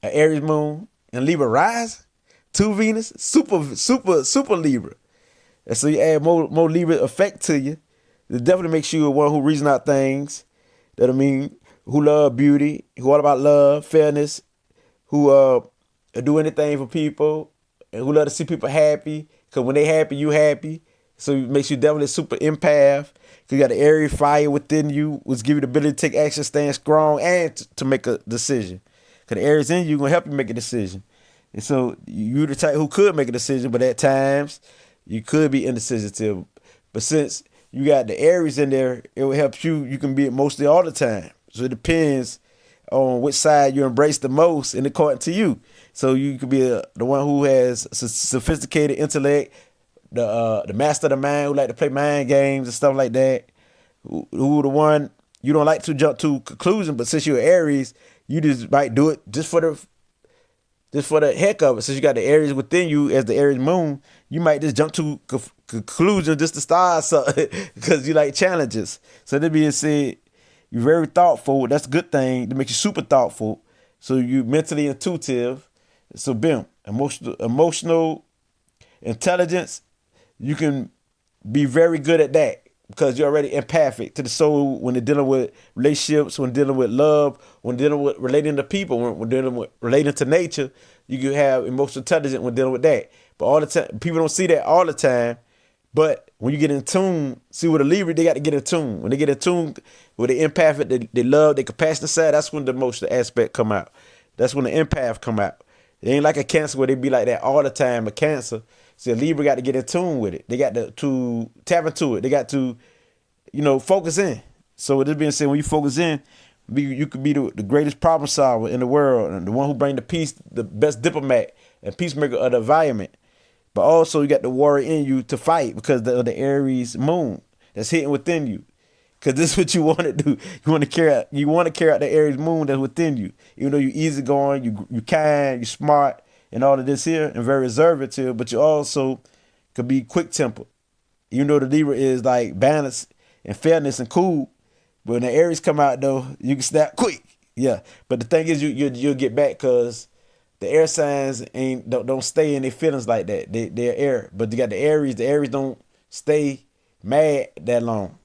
an Aries moon, and Libra rise, 2 Venus, super Libra. And so you add more Libra effect to you. It definitely makes you one who reason out things. That I mean, who love beauty, who all about love, fairness, who do anything for people, and who love to see people happy. Because when they happy, you happy. So it makes you definitely super empath. Because you got the Aries fire within you, which give you the ability to take action, stand strong, and to make a decision. Because the Aries in you going to help you make a decision. And so you're the type who could make a decision, but at times you could be indecisive. But since you got the Aries in there, it will help you. You can be it mostly all the time. So it depends on which side you embrace the most and according to you. So you could be the one who has sophisticated intellect, the master of the mind who like to play mind games and stuff like that. Who the one you don't like to jump to conclusion, but since you're Aries, you just might do it just for the heck of it. Since you got the Aries within you as the Aries moon, you might just jump to conclusion just to start something because you like challenges. So that being said, you're very thoughtful. That's a good thing to make you super thoughtful. So you mentally intuitive. So boom, emotional intelligence. You can be very good at that because you're already empathic to the soul when they're dealing with relationships, when dealing with love, when dealing with relating to people, when dealing with relating to nature. You can have emotional intelligence when dealing with that. But all the time, people don't see that all the time. But when you get in tune, see with a Libra, they got to get in tune. When they get in tune with the empathic, they love, they compassionate side, that's when the emotional aspect come out. That's when the empath come out. It ain't like a Cancer where they be like that all the time. A Cancer, see, a Libra got to get in tune with it. They got to tap into it. They got to, focus in. So with this being said, when you focus in, you could be the greatest problem solver in the world and the one who bring the peace, the best diplomat and peacemaker of the environment. But also you got the warrior in you to fight because of the Aries moon that's hitting within you. Because this is what you want to do. You want to carry out the Aries moon that's within you. Even though you're easygoing, you kind, you're smart, and all of this here, and very reservative, but you also could be quick-tempered. Even though the Libra is like balance and fairness and cool, but when the Aries come out though, you can snap quick. Yeah, but the thing is, you'll get back because the air signs don't stay in their feelings like that. They're air, but you got the Aries. The Aries don't stay mad that long,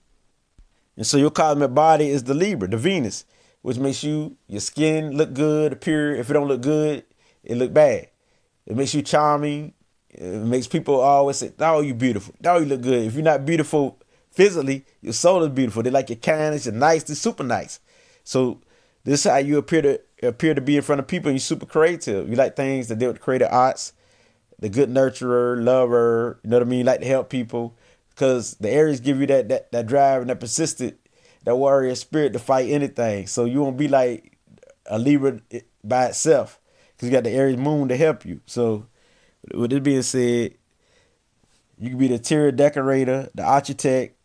and so your cosmic body is the Libra, the Venus, which makes your skin look good, appear. If it don't look good, it look bad. It makes you charming. It makes people always say, "Oh, you beautiful. Oh, you look good." If you're not beautiful physically, your soul is beautiful. They like your kindness, your nice, they're super nice. So this is how you appear to be in front of people, and you're super creative. You like things that deal with creative arts, the good nurturer, lover, you know what I mean? You like to help people. Because the Aries give you that drive and that persistent, that warrior spirit to fight anything. So you won't be like a Libra by itself. Because you got the Aries moon to help you. So with this being said, you can be the interior decorator, the architect,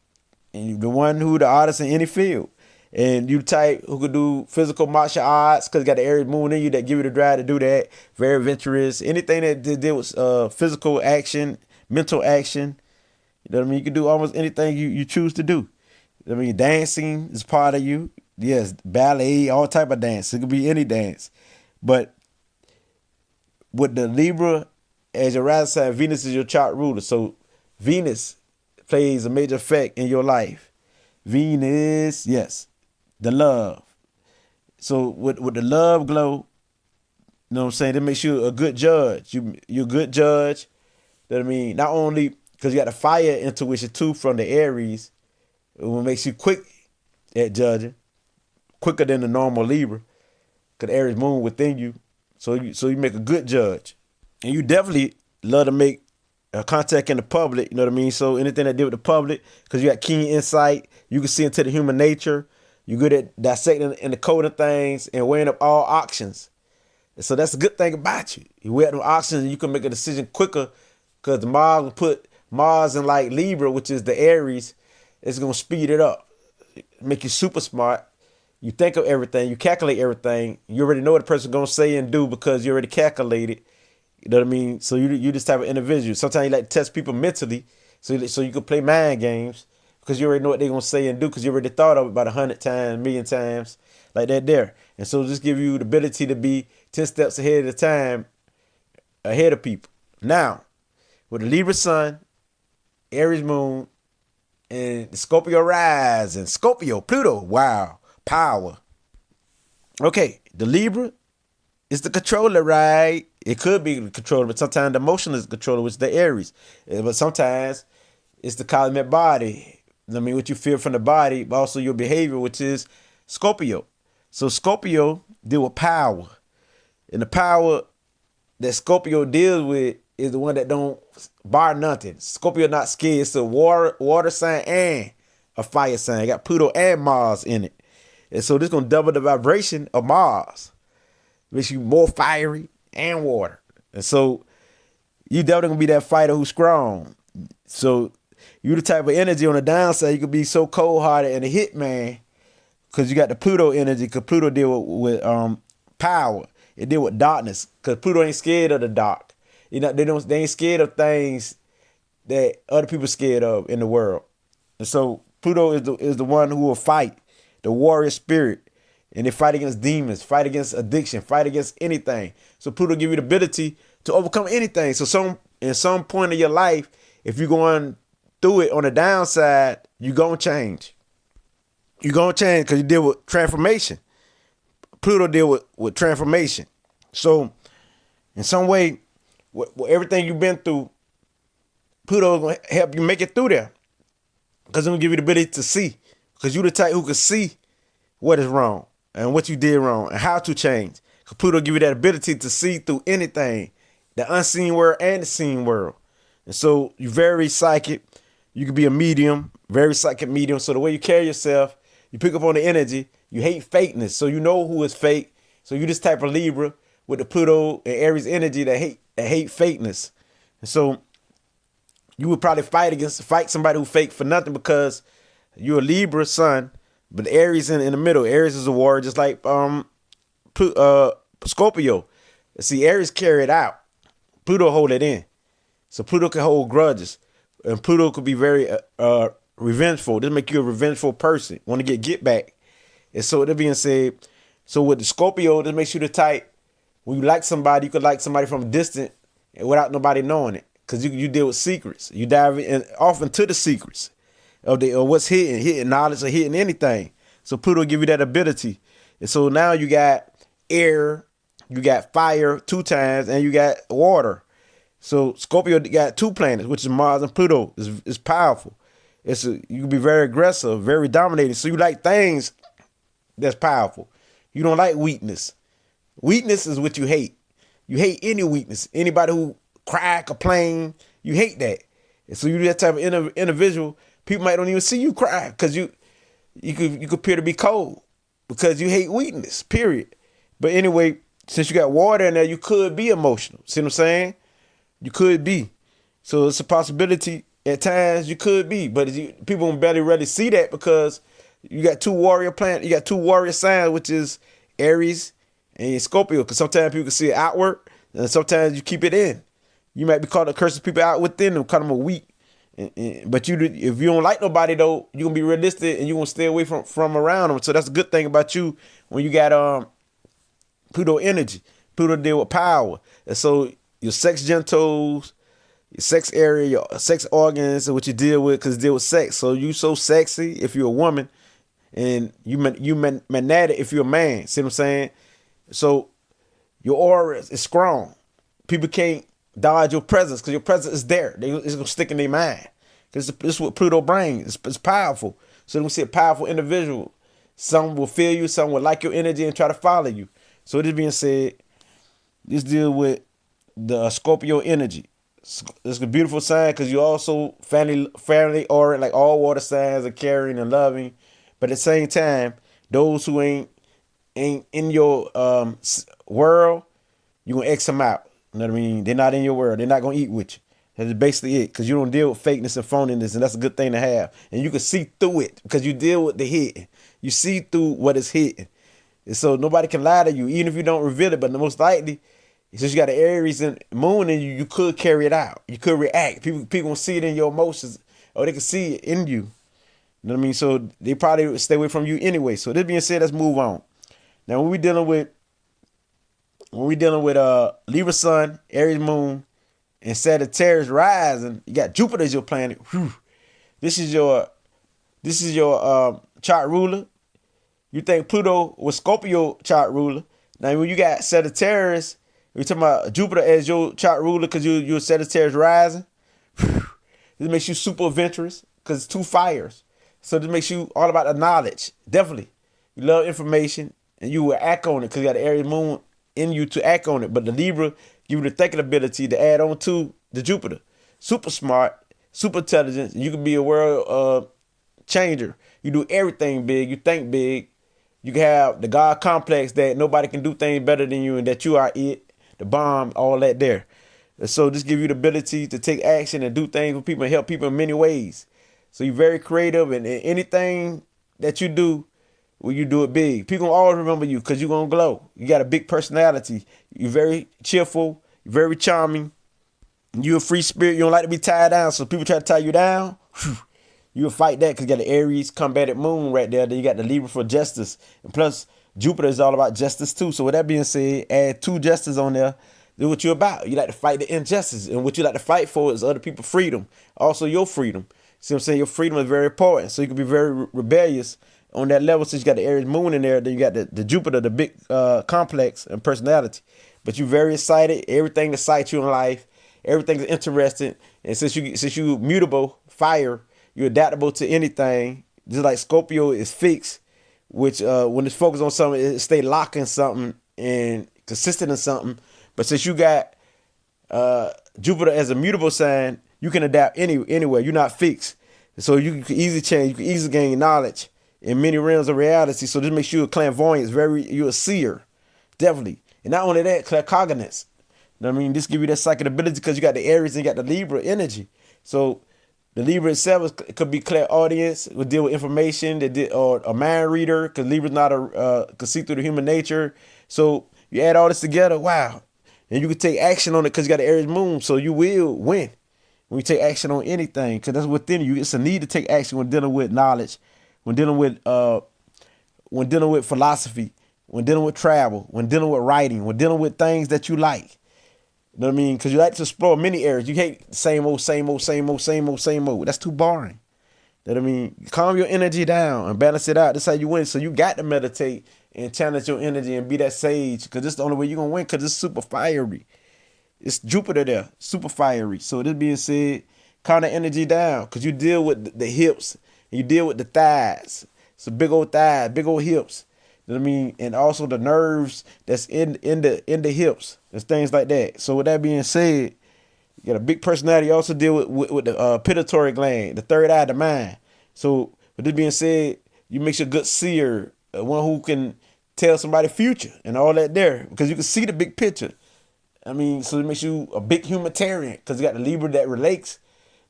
and the artist in any field. And you the type who could do physical martial arts because you got the Aries moon in you that give you the drive to do that. Very adventurous. Anything that deal with physical action, mental action. You know what I mean? You can do almost anything you choose to do. I mean, dancing is part of you. Yes, ballet, all type of dance. It could be any dance. But with the Libra as your rising sign, Venus is your chart ruler. So Venus plays a major effect in your life. Venus, yes, the love. So with the love glow, you know what I'm saying? That makes you a good judge. You're a good judge. You know what I mean? Not only because you got the fire intuition too from the Aries, it makes you quick at judging, quicker than the normal Libra, because the Aries moon within you. So you make a good judge, and you definitely love to make contact in the public. You know what I mean? So anything that deal with the public, because you got keen insight, you can see into the human nature. You're good at dissecting and decoding things and weighing up all options. And so that's a good thing about you. You weigh up the options and you can make a decision quicker, because the Mars will put Mars in like Libra, which is the Aries. It's going to speed it up, make you super smart. You think of everything, you calculate everything. You already know what the person's going to say and do because you already calculated. You know what I mean? So you this type of individual. Sometimes you like to test people mentally so you can play mind games because you already know what they're going to say and do because you already thought of it about 100 times, 1,000,000 times, like that there. And so just give you the ability to be 10 steps ahead of the time, ahead of people. Now, with the Libra Sun, Aries moon, and the Scorpio rise, and Scorpio, Pluto, wow, power. Okay, the Libra is the controller, right? It could be the controller, but sometimes the emotion is the controller, which is the Aries. But sometimes it's the cosmic body. I mean, what you feel from the body, but also your behavior, which is Scorpio. So Scorpio deal with power. And the power that Scorpio deals with is the one that don't bar nothing. Scorpio not scared. It's a water sign and a fire sign. It got Pluto and Mars in it. And so this going to double the vibration of Mars. Makes you more fiery and water. And so you definitely going to be that fighter who's strong. So you the type of energy on the downside, you could be so cold-hearted and a hitman because you got the Pluto energy, because Pluto deal with power. It deal with darkness because Pluto ain't scared of the dark. You know, they ain't scared of things that other people scared of in the world. And so Pluto is the one who will fight, the warrior spirit. And they fight against demons, fight against addiction, fight against anything. So Pluto give you the ability to overcome anything. So in some point of your life, if you're going through it on the downside, you're going to change. You're going to change because you deal with transformation. Pluto deal with transformation. So in some way, with everything you've been through, Pluto is going to help you make it through there. Because it's going to give you the ability to see. Because you're the type who can see what is wrong and what you did wrong and how to change. Because Pluto give you that ability to see through anything, the unseen world and the seen world. And so you're very psychic. You can be a medium, very psychic medium. So the way you carry yourself, you pick up on the energy. You hate fakeness. So you know who is fake. So you this type of Libra with the Pluto and Aries energy that hate fakeness. And so you would probably fight somebody who fake for nothing because you're a Libra sun, but Aries in the middle. Aries is a warrior, just like Scorpio. See, Aries carry it out. Pluto hold it in. So Pluto can hold grudges. And Pluto could be very revengeful. This make you a revengeful person. Want to get back. And so that being said, so with the Scorpio, this makes you the type, when you like somebody, you could like somebody from a distance and without nobody knowing it. Because you deal with secrets. You dive in, off into the secrets of what's hidden knowledge or hidden anything. So Pluto give you that ability. And so now you got air, you got fire 2 times, and you got water. So Scorpio got 2 planets, which is Mars and Pluto. It's powerful. You can be very aggressive, very dominating. So you like things that's powerful. You don't like weakness. Weakness is what you hate. You hate any weakness. Anybody who cry, complain, you hate that. And so you're that type of individual. People might don't even see you cry because you could appear to be cold because you hate weakness, period. But anyway, since you got water in there, you could be emotional. See what I'm saying? You could be. So it's a possibility at times you could be. But people don't barely really see that because you got 2 warrior planets. You got 2 warrior signs, which is Aries and Scorpio. Because sometimes people can see it outward and sometimes you keep it in. You might be called to curse people out within them, call them a weak. But if you don't like nobody though, you're gonna be realistic and you're gonna stay away from around them. So that's a good thing about you when you got Pluto energy. Pluto deal with power. And so your sex genitals, your sex area, your sex organs, and what you deal with, because deal with sex. So you so sexy if you're a woman, and you magnetic if you're a man. See what I'm saying? So your aura is strong. People can't dodge your presence because your presence is there. It's gonna stick in their mind because this is what Pluto brings. It's powerful. So they're gonna see a powerful individual. Some will feel you, some will like your energy and try to follow you. So this being said, this deal with the Scorpio energy. It's a beautiful sign because you're also family oriented, like all water signs are caring and loving. But at the same time, those who ain't in your world, you're gonna X them out. You know what I mean? They're not in your world. They're not going to eat with you. That's basically it. Because you don't deal with fakeness and phoniness. And that's a good thing to have. And you can see through it. Because you deal with the hidden. You see through what is hidden. And so nobody can lie to you. Even if you don't reveal it. But the most likely, since you got the Aries and moon in you, you could carry it out. You could react. People can see it in your emotions. Or they can see it in you. You know what I mean? So they probably would stay away from you anyway. So this being said, let's move on. Now when we're dealing with Libra Sun, Aries Moon, and Sagittarius rising, you got Jupiter as your planet. Whew. This is your chart ruler. You think Pluto was Scorpio chart ruler. Now when you got Sagittarius, we're talking about Jupiter as your chart ruler because you're Sagittarius rising. Whew. This makes you super adventurous because it's 2 fires. So this makes you all about the knowledge. Definitely. You love information and you will act on it because you got the Aries Moon in you to act on it. But the Libra give you the thinking ability to add on to the Jupiter. Super smart, super intelligent. You can be a world changer. You do everything big. You think big. You can have the God complex that nobody can do things better than you and that you are it, the bomb, all that there. And so this give you the ability to take action and do things for people and help people in many ways. So you're very creative and anything that you do, when you do it big, people gonna always remember you because you're gonna glow. You got a big personality. You're very cheerful. You're very charming. You're a free spirit. You don't like to be tied down. So people try to tie you down. Whew, you'll fight that because you got the Aries combated moon right there. Then you got the Libra for justice. And plus, Jupiter is all about justice too. So with that being said, add 2 justice on there. Do what you're about. You like to fight the injustice. And what you like to fight for is other people's freedom. Also your freedom. See what I'm saying? Your freedom is very important. So you can be very rebellious on that level. Since you got the Aries moon in there, then you got the Jupiter, the big complex and personality. But you're very excited. Everything excites you in life. Everything's interesting. And since you mutable, fire, you're adaptable to anything. Just like Scorpio is fixed, which when it's focused on something, it stay locked in something and consistent in something. But since you got Jupiter as a mutable sign, you can adapt anywhere. You're not fixed. So you can easily change. You can easily gain knowledge in many realms of reality. So this makes you a clairvoyant. You're a seer. Definitely. And not only that, claircognizance. You know what I mean? This give you that psychic ability because you got the Aries and you got the Libra energy. So the Libra itself could be clairaudience, would deal with information, or a mind reader, because Libra's not could see through the human nature. So you add all this together, wow. And you can take action on it because you got the Aries moon. So you will win when you take action on anything, because that's within you. It's a need to take action when dealing with knowledge, when dealing with philosophy, when dealing with travel, when dealing with writing, when dealing with things that you like. You know what I mean? Because you like to explore many areas. You hate same old, same old, same old, same old, same old. That's too boring. You know what I mean? Calm your energy down and balance it out. That's how you win. So you got to meditate and challenge your energy and be that sage, because this is the only way you're going to win, because it's super fiery. It's Jupiter there, super fiery. So this being said, calm the energy down, because you deal with the hips and you deal with the thighs. So big old thighs, big old hips. You know what I mean? And also the nerves that's in the hips. There's things like that. So with that being said, you got a big personality. You also deal with the pituitary gland, the third eye of the mind. So with this being said, you make you a good seer, one who can tell somebody future and all that there, because you can see the big picture. I mean, so it makes you a big humanitarian, because you got the Libra that relates.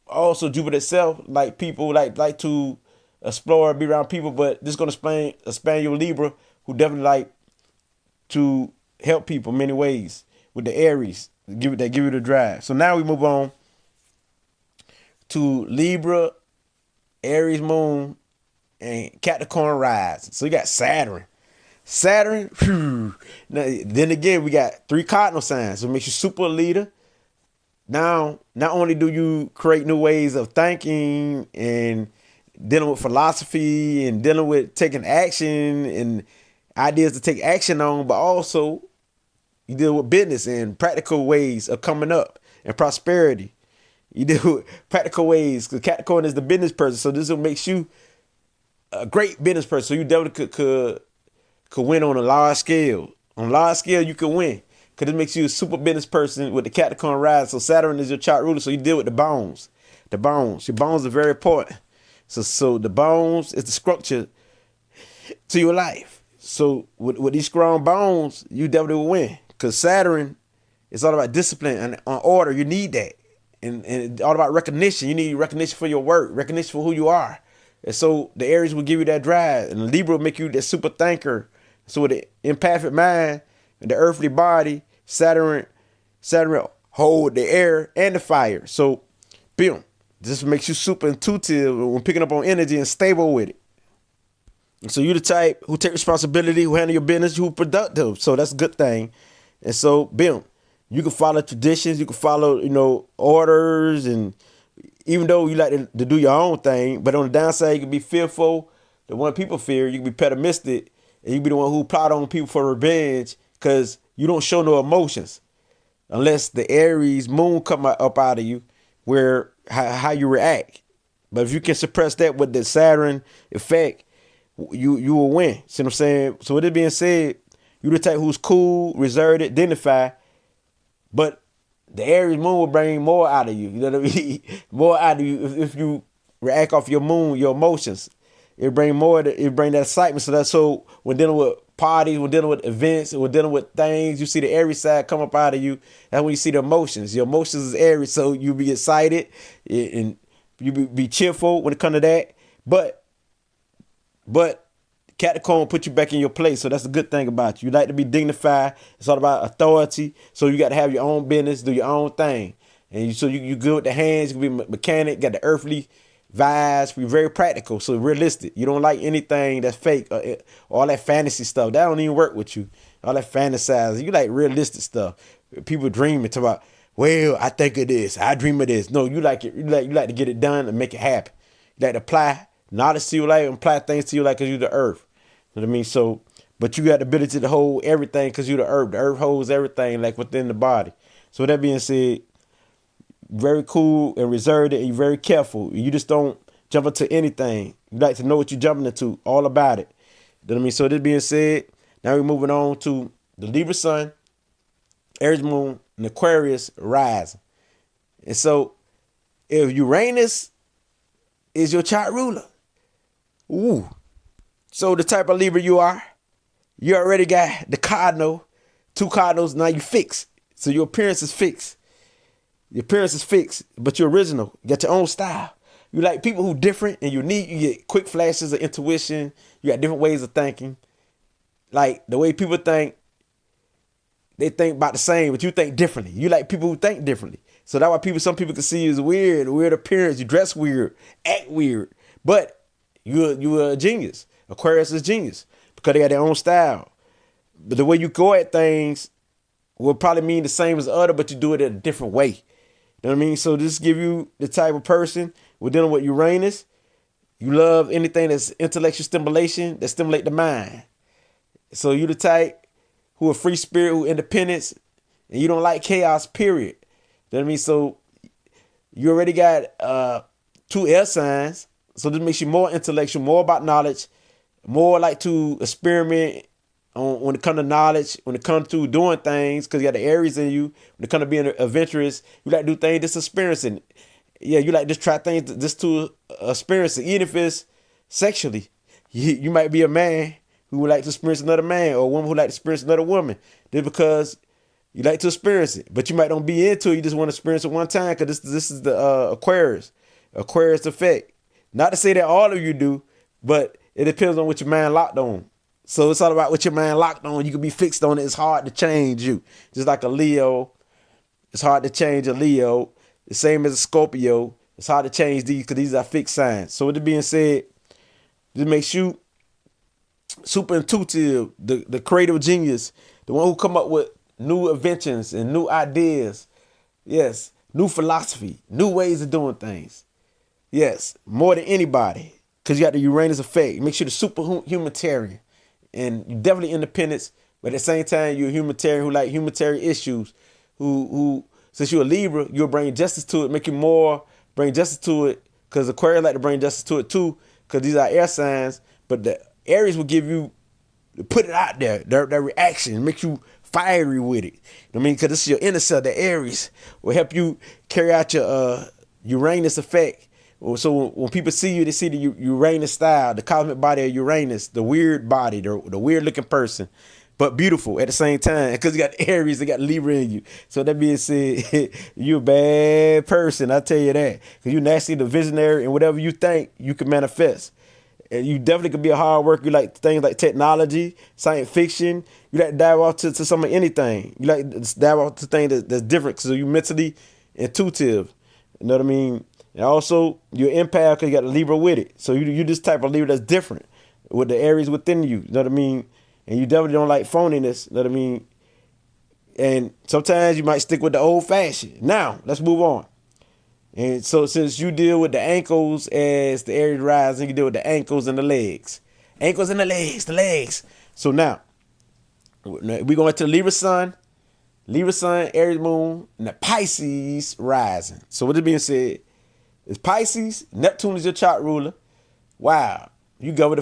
Also Jupiter itself, like people like to explore, be around people, but this is going to expand your Libra, who definitely like to help people in many ways with the Aries. Give you the drive. So now we move on to Libra, Aries moon, and Capricorn rise. So you got Saturn. Whew. Now, then again, we got 3 cardinal signs. So it makes you super leader. Now, not only do you create new ways of thinking and dealing with philosophy and dealing with taking action and ideas to take action on, but also you deal with business and practical ways of coming up and prosperity. You deal with practical ways, because Capricorn is the business person. So this will make you a great business person. So you definitely could win on a large scale. On a large scale, you could win, because it makes you a super business person with the Capricorn rise. So Saturn is your chart ruler. So you deal with the bones. The bones. Your bones are very important. So the bones is the structure to your life. So with these strong bones, you definitely will win. Because Saturn is all about discipline and on order. You need that. And it's all about recognition. You need recognition for your work, recognition for who you are. And so the Aries will give you that drive. And the Libra will make you that super thinker. So with the empathic mind and the earthly body, Saturn hold the air and the fire. So, boom. This makes you super intuitive when picking up on energy and stable with it. And so you the type who take responsibility, who handle your business, who productive. So that's a good thing. And so, boom, you can follow traditions, you can follow, orders, and even though you like to do your own thing, but on the downside, you can be fearful. The one people fear, you can be pessimistic, and you can be the one who plot on people for revenge, because you don't show no emotions unless the Aries moon come up out of you, where how you react. But if you can suppress that with the Saturn effect, you will win. See what I'm saying? So with it being said, you the type who's cool, reserved, dignified, but the Aries moon will bring more out of you. You know what I mean? More out of you if you react off your moon, your emotions. It bring that excitement. So when dealing with parties, when dealing with events, when dealing with things, you see the Aries side come up out of you. That's when you see the emotions. Your emotions is Aries, so you be excited and you be cheerful when it comes to that. But Capricorn put you back in your place, so that's a good thing about you. You like to be dignified. It's all about authority, so you got to have your own business, do your own thing, and you good with the hands. You can be a mechanic, got the earthly vibes, be very practical, so realistic. You don't like anything that's fake or all that fantasy stuff. That don't even work with you. All that fantasizing. You like realistic stuff. People dreaming, talk about, well, I think of this, I dream of this. No, you like it. You like to get it done and make it happen. You like to apply knowledge to your life and apply things to your life because you're the earth. You know what I mean? So, but you got the ability to hold everything because you're the earth. The earth holds everything like within the body. So with that being said, very cool and reserved, and you're very careful. You just don't jump into anything. You like to know what you're jumping into, all about it. You know what I mean? So this being said, now we're moving on to the Libra Sun, Aries Moon, and Aquarius rising. And so if Uranus is your chart ruler, ooh. So the type of Libra you are, you already got the cardinal, 2 cardinals, now you fixed. So your appearance is fixed. Your appearance is fixed, but you're original. You got your own style. You like people who different and unique. You get quick flashes of intuition. You got different ways of thinking. Like the way people think, they think about the same, but you think differently. You like people who think differently. So that's why some people can see you as weird appearance. You dress weird, act weird, but you're a genius. Aquarius is genius because they got their own style. But the way you go at things will probably mean the same as the other, but you do it in a different way. You know what I mean? So this give you the type of person we're dealing with Uranus. You love anything that's intellectual stimulation, that stimulate the mind. So you the type who a free spirit, who independence, and you don't like chaos, period. You know what I mean? So you already got 2 air signs. So this makes you more intellectual, more about knowledge, more like to experiment on when it comes to knowledge, when it comes to doing things, because you got the Aries in you. When it comes to being adventurous, you like to do things just experiencing. Yeah, you like just try things just to experience it, even if it's sexually. You might be a man who would like to experience another man, or a woman who would like to experience another woman. Just because you like to experience it, but you might don't be into it. You just want to experience it one time, because this is the Aquarius effect. Not to say that all of you do, but it depends on what your mind locked on. So it's all about what your mind locked on. You can be fixed on it. It's hard to change you. Just like a Leo, it's hard to change a Leo. The same as a Scorpio. It's hard to change these because these are fixed signs. So with it being said, this makes you super intuitive, the creative genius, the one who come up with new inventions and new ideas. Yes, new philosophy, new ways of doing things. Yes, more than anybody, because you got the Uranus effect. It makes you the super humanitarian, and you definitely independence, but at the same time you're a humanitarian who like humanitarian issues, who since you're a Libra, you'll bring justice to it, make you more bring justice to it, because Aquarius like to bring justice to it too, because these are air signs. But the Aries will give you, put it out there, their reaction, make you fiery with it. You know what I mean? Because this is your inner self. The Aries will help you carry out your Uranus effect. So when people see you, they see the Uranus style, the cosmic body of Uranus, the weird body, the weird looking person, but beautiful at the same time. Because you got Aries, they got Libra in you. So that being said, you're a bad person, I tell you that. Because you're naturally the visionary, and whatever you think, you can manifest. And you definitely could be a hard worker. You like things like technology, science fiction. You like to dive off to some of anything. You like to dive off to things that's different. So you're mentally intuitive. You know what I mean? And also, you're empath because you got a Libra with it. So you this type of Libra that's different with the Aries within you. You know what I mean? And you definitely don't like phoniness. You know what I mean? And sometimes you might stick with the old fashioned. Now, let's move on. And so since you deal with the ankles as the Aries rising, you deal with the ankles and the legs. Ankles and the legs. So now, we're going to the Libra Sun, Aries moon, and the Pisces rising. So with it being said, it's Pisces, Neptune is your chart ruler. Wow. You go with the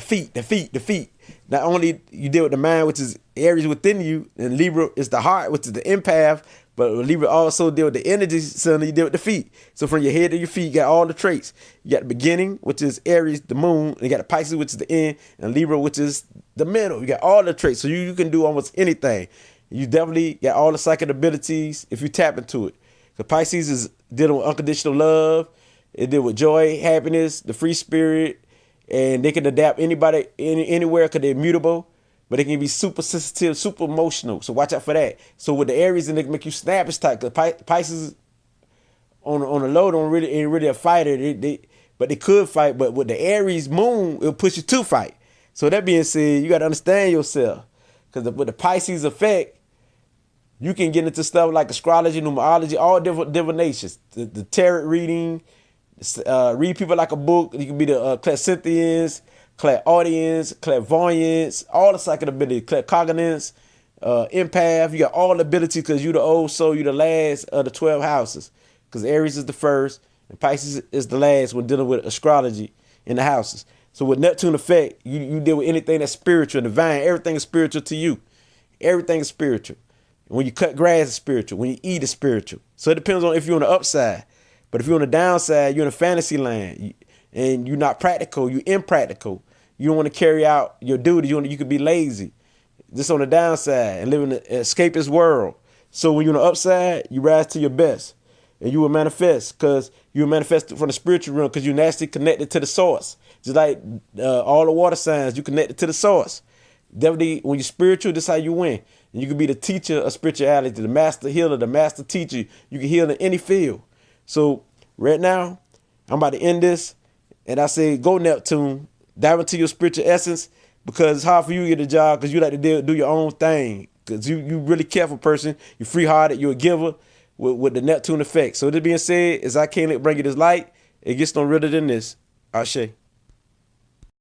feet. Not only you deal with the mind, which is Aries within you, and Libra is the heart, which is the empath, but Libra also deal with the energy center, you deal with the feet. So from your head to your feet, you got all the traits. You got the beginning, which is Aries, the moon, and you got the Pisces, which is the end, and Libra, which is the middle. You got all the traits. So you can do almost anything. You definitely got all the psychic abilities if you tap into it. The Pisces is dealing with unconditional love. It deal with joy, happiness, the free spirit, and they can adapt anybody anywhere because they're immutable. But they can be super sensitive, super emotional. So watch out for that. So with the Aries, and they can make you snap as tight. Because Pisces on the low ain't really a fighter. But they could fight. But with the Aries moon, it'll push you to fight. So that being said, you got to understand yourself. Because with the Pisces effect, you can get into stuff like astrology, numerology, all different divinations. The tarot reading, read people like a book. You can be the clairsentience, clairaudience, clairvoyance, all the psychic ability, claircognizance, empath. You got all the ability because you the old soul, you the last of the 12 houses. Because Aries is the first and Pisces is the last when dealing with astrology in the houses. So with Neptune effect, you deal with anything that's spiritual and divine. Everything is spiritual to you. Everything is spiritual. When you cut grass, it's spiritual. When you eat, it's spiritual. So it depends on if you're on the upside. But if you're on the downside, you're in a fantasy land. And you're not practical. You're impractical. You don't want to carry out your duty. You could be lazy. Just on the downside and live in an escapist world. So when you're on the upside, you rise to your best. And you will manifest because you will manifest from the spiritual realm because you're naturally connected to the source. Just like all the water signs, you connected to the source. Definitely, when you're spiritual, this is how you win. And you can be the teacher of spirituality, the master healer, the master teacher. You can heal in any field. So right now, I'm about to end this. And I say, go Neptune, dive into your spiritual essence, because it's hard for you to get a job because you like to do your own thing. Because you really careful person. You're free-hearted. You're a giver with the Neptune effect. So this being said, as I can't bring you this light, it gets no realer than this. Ashe.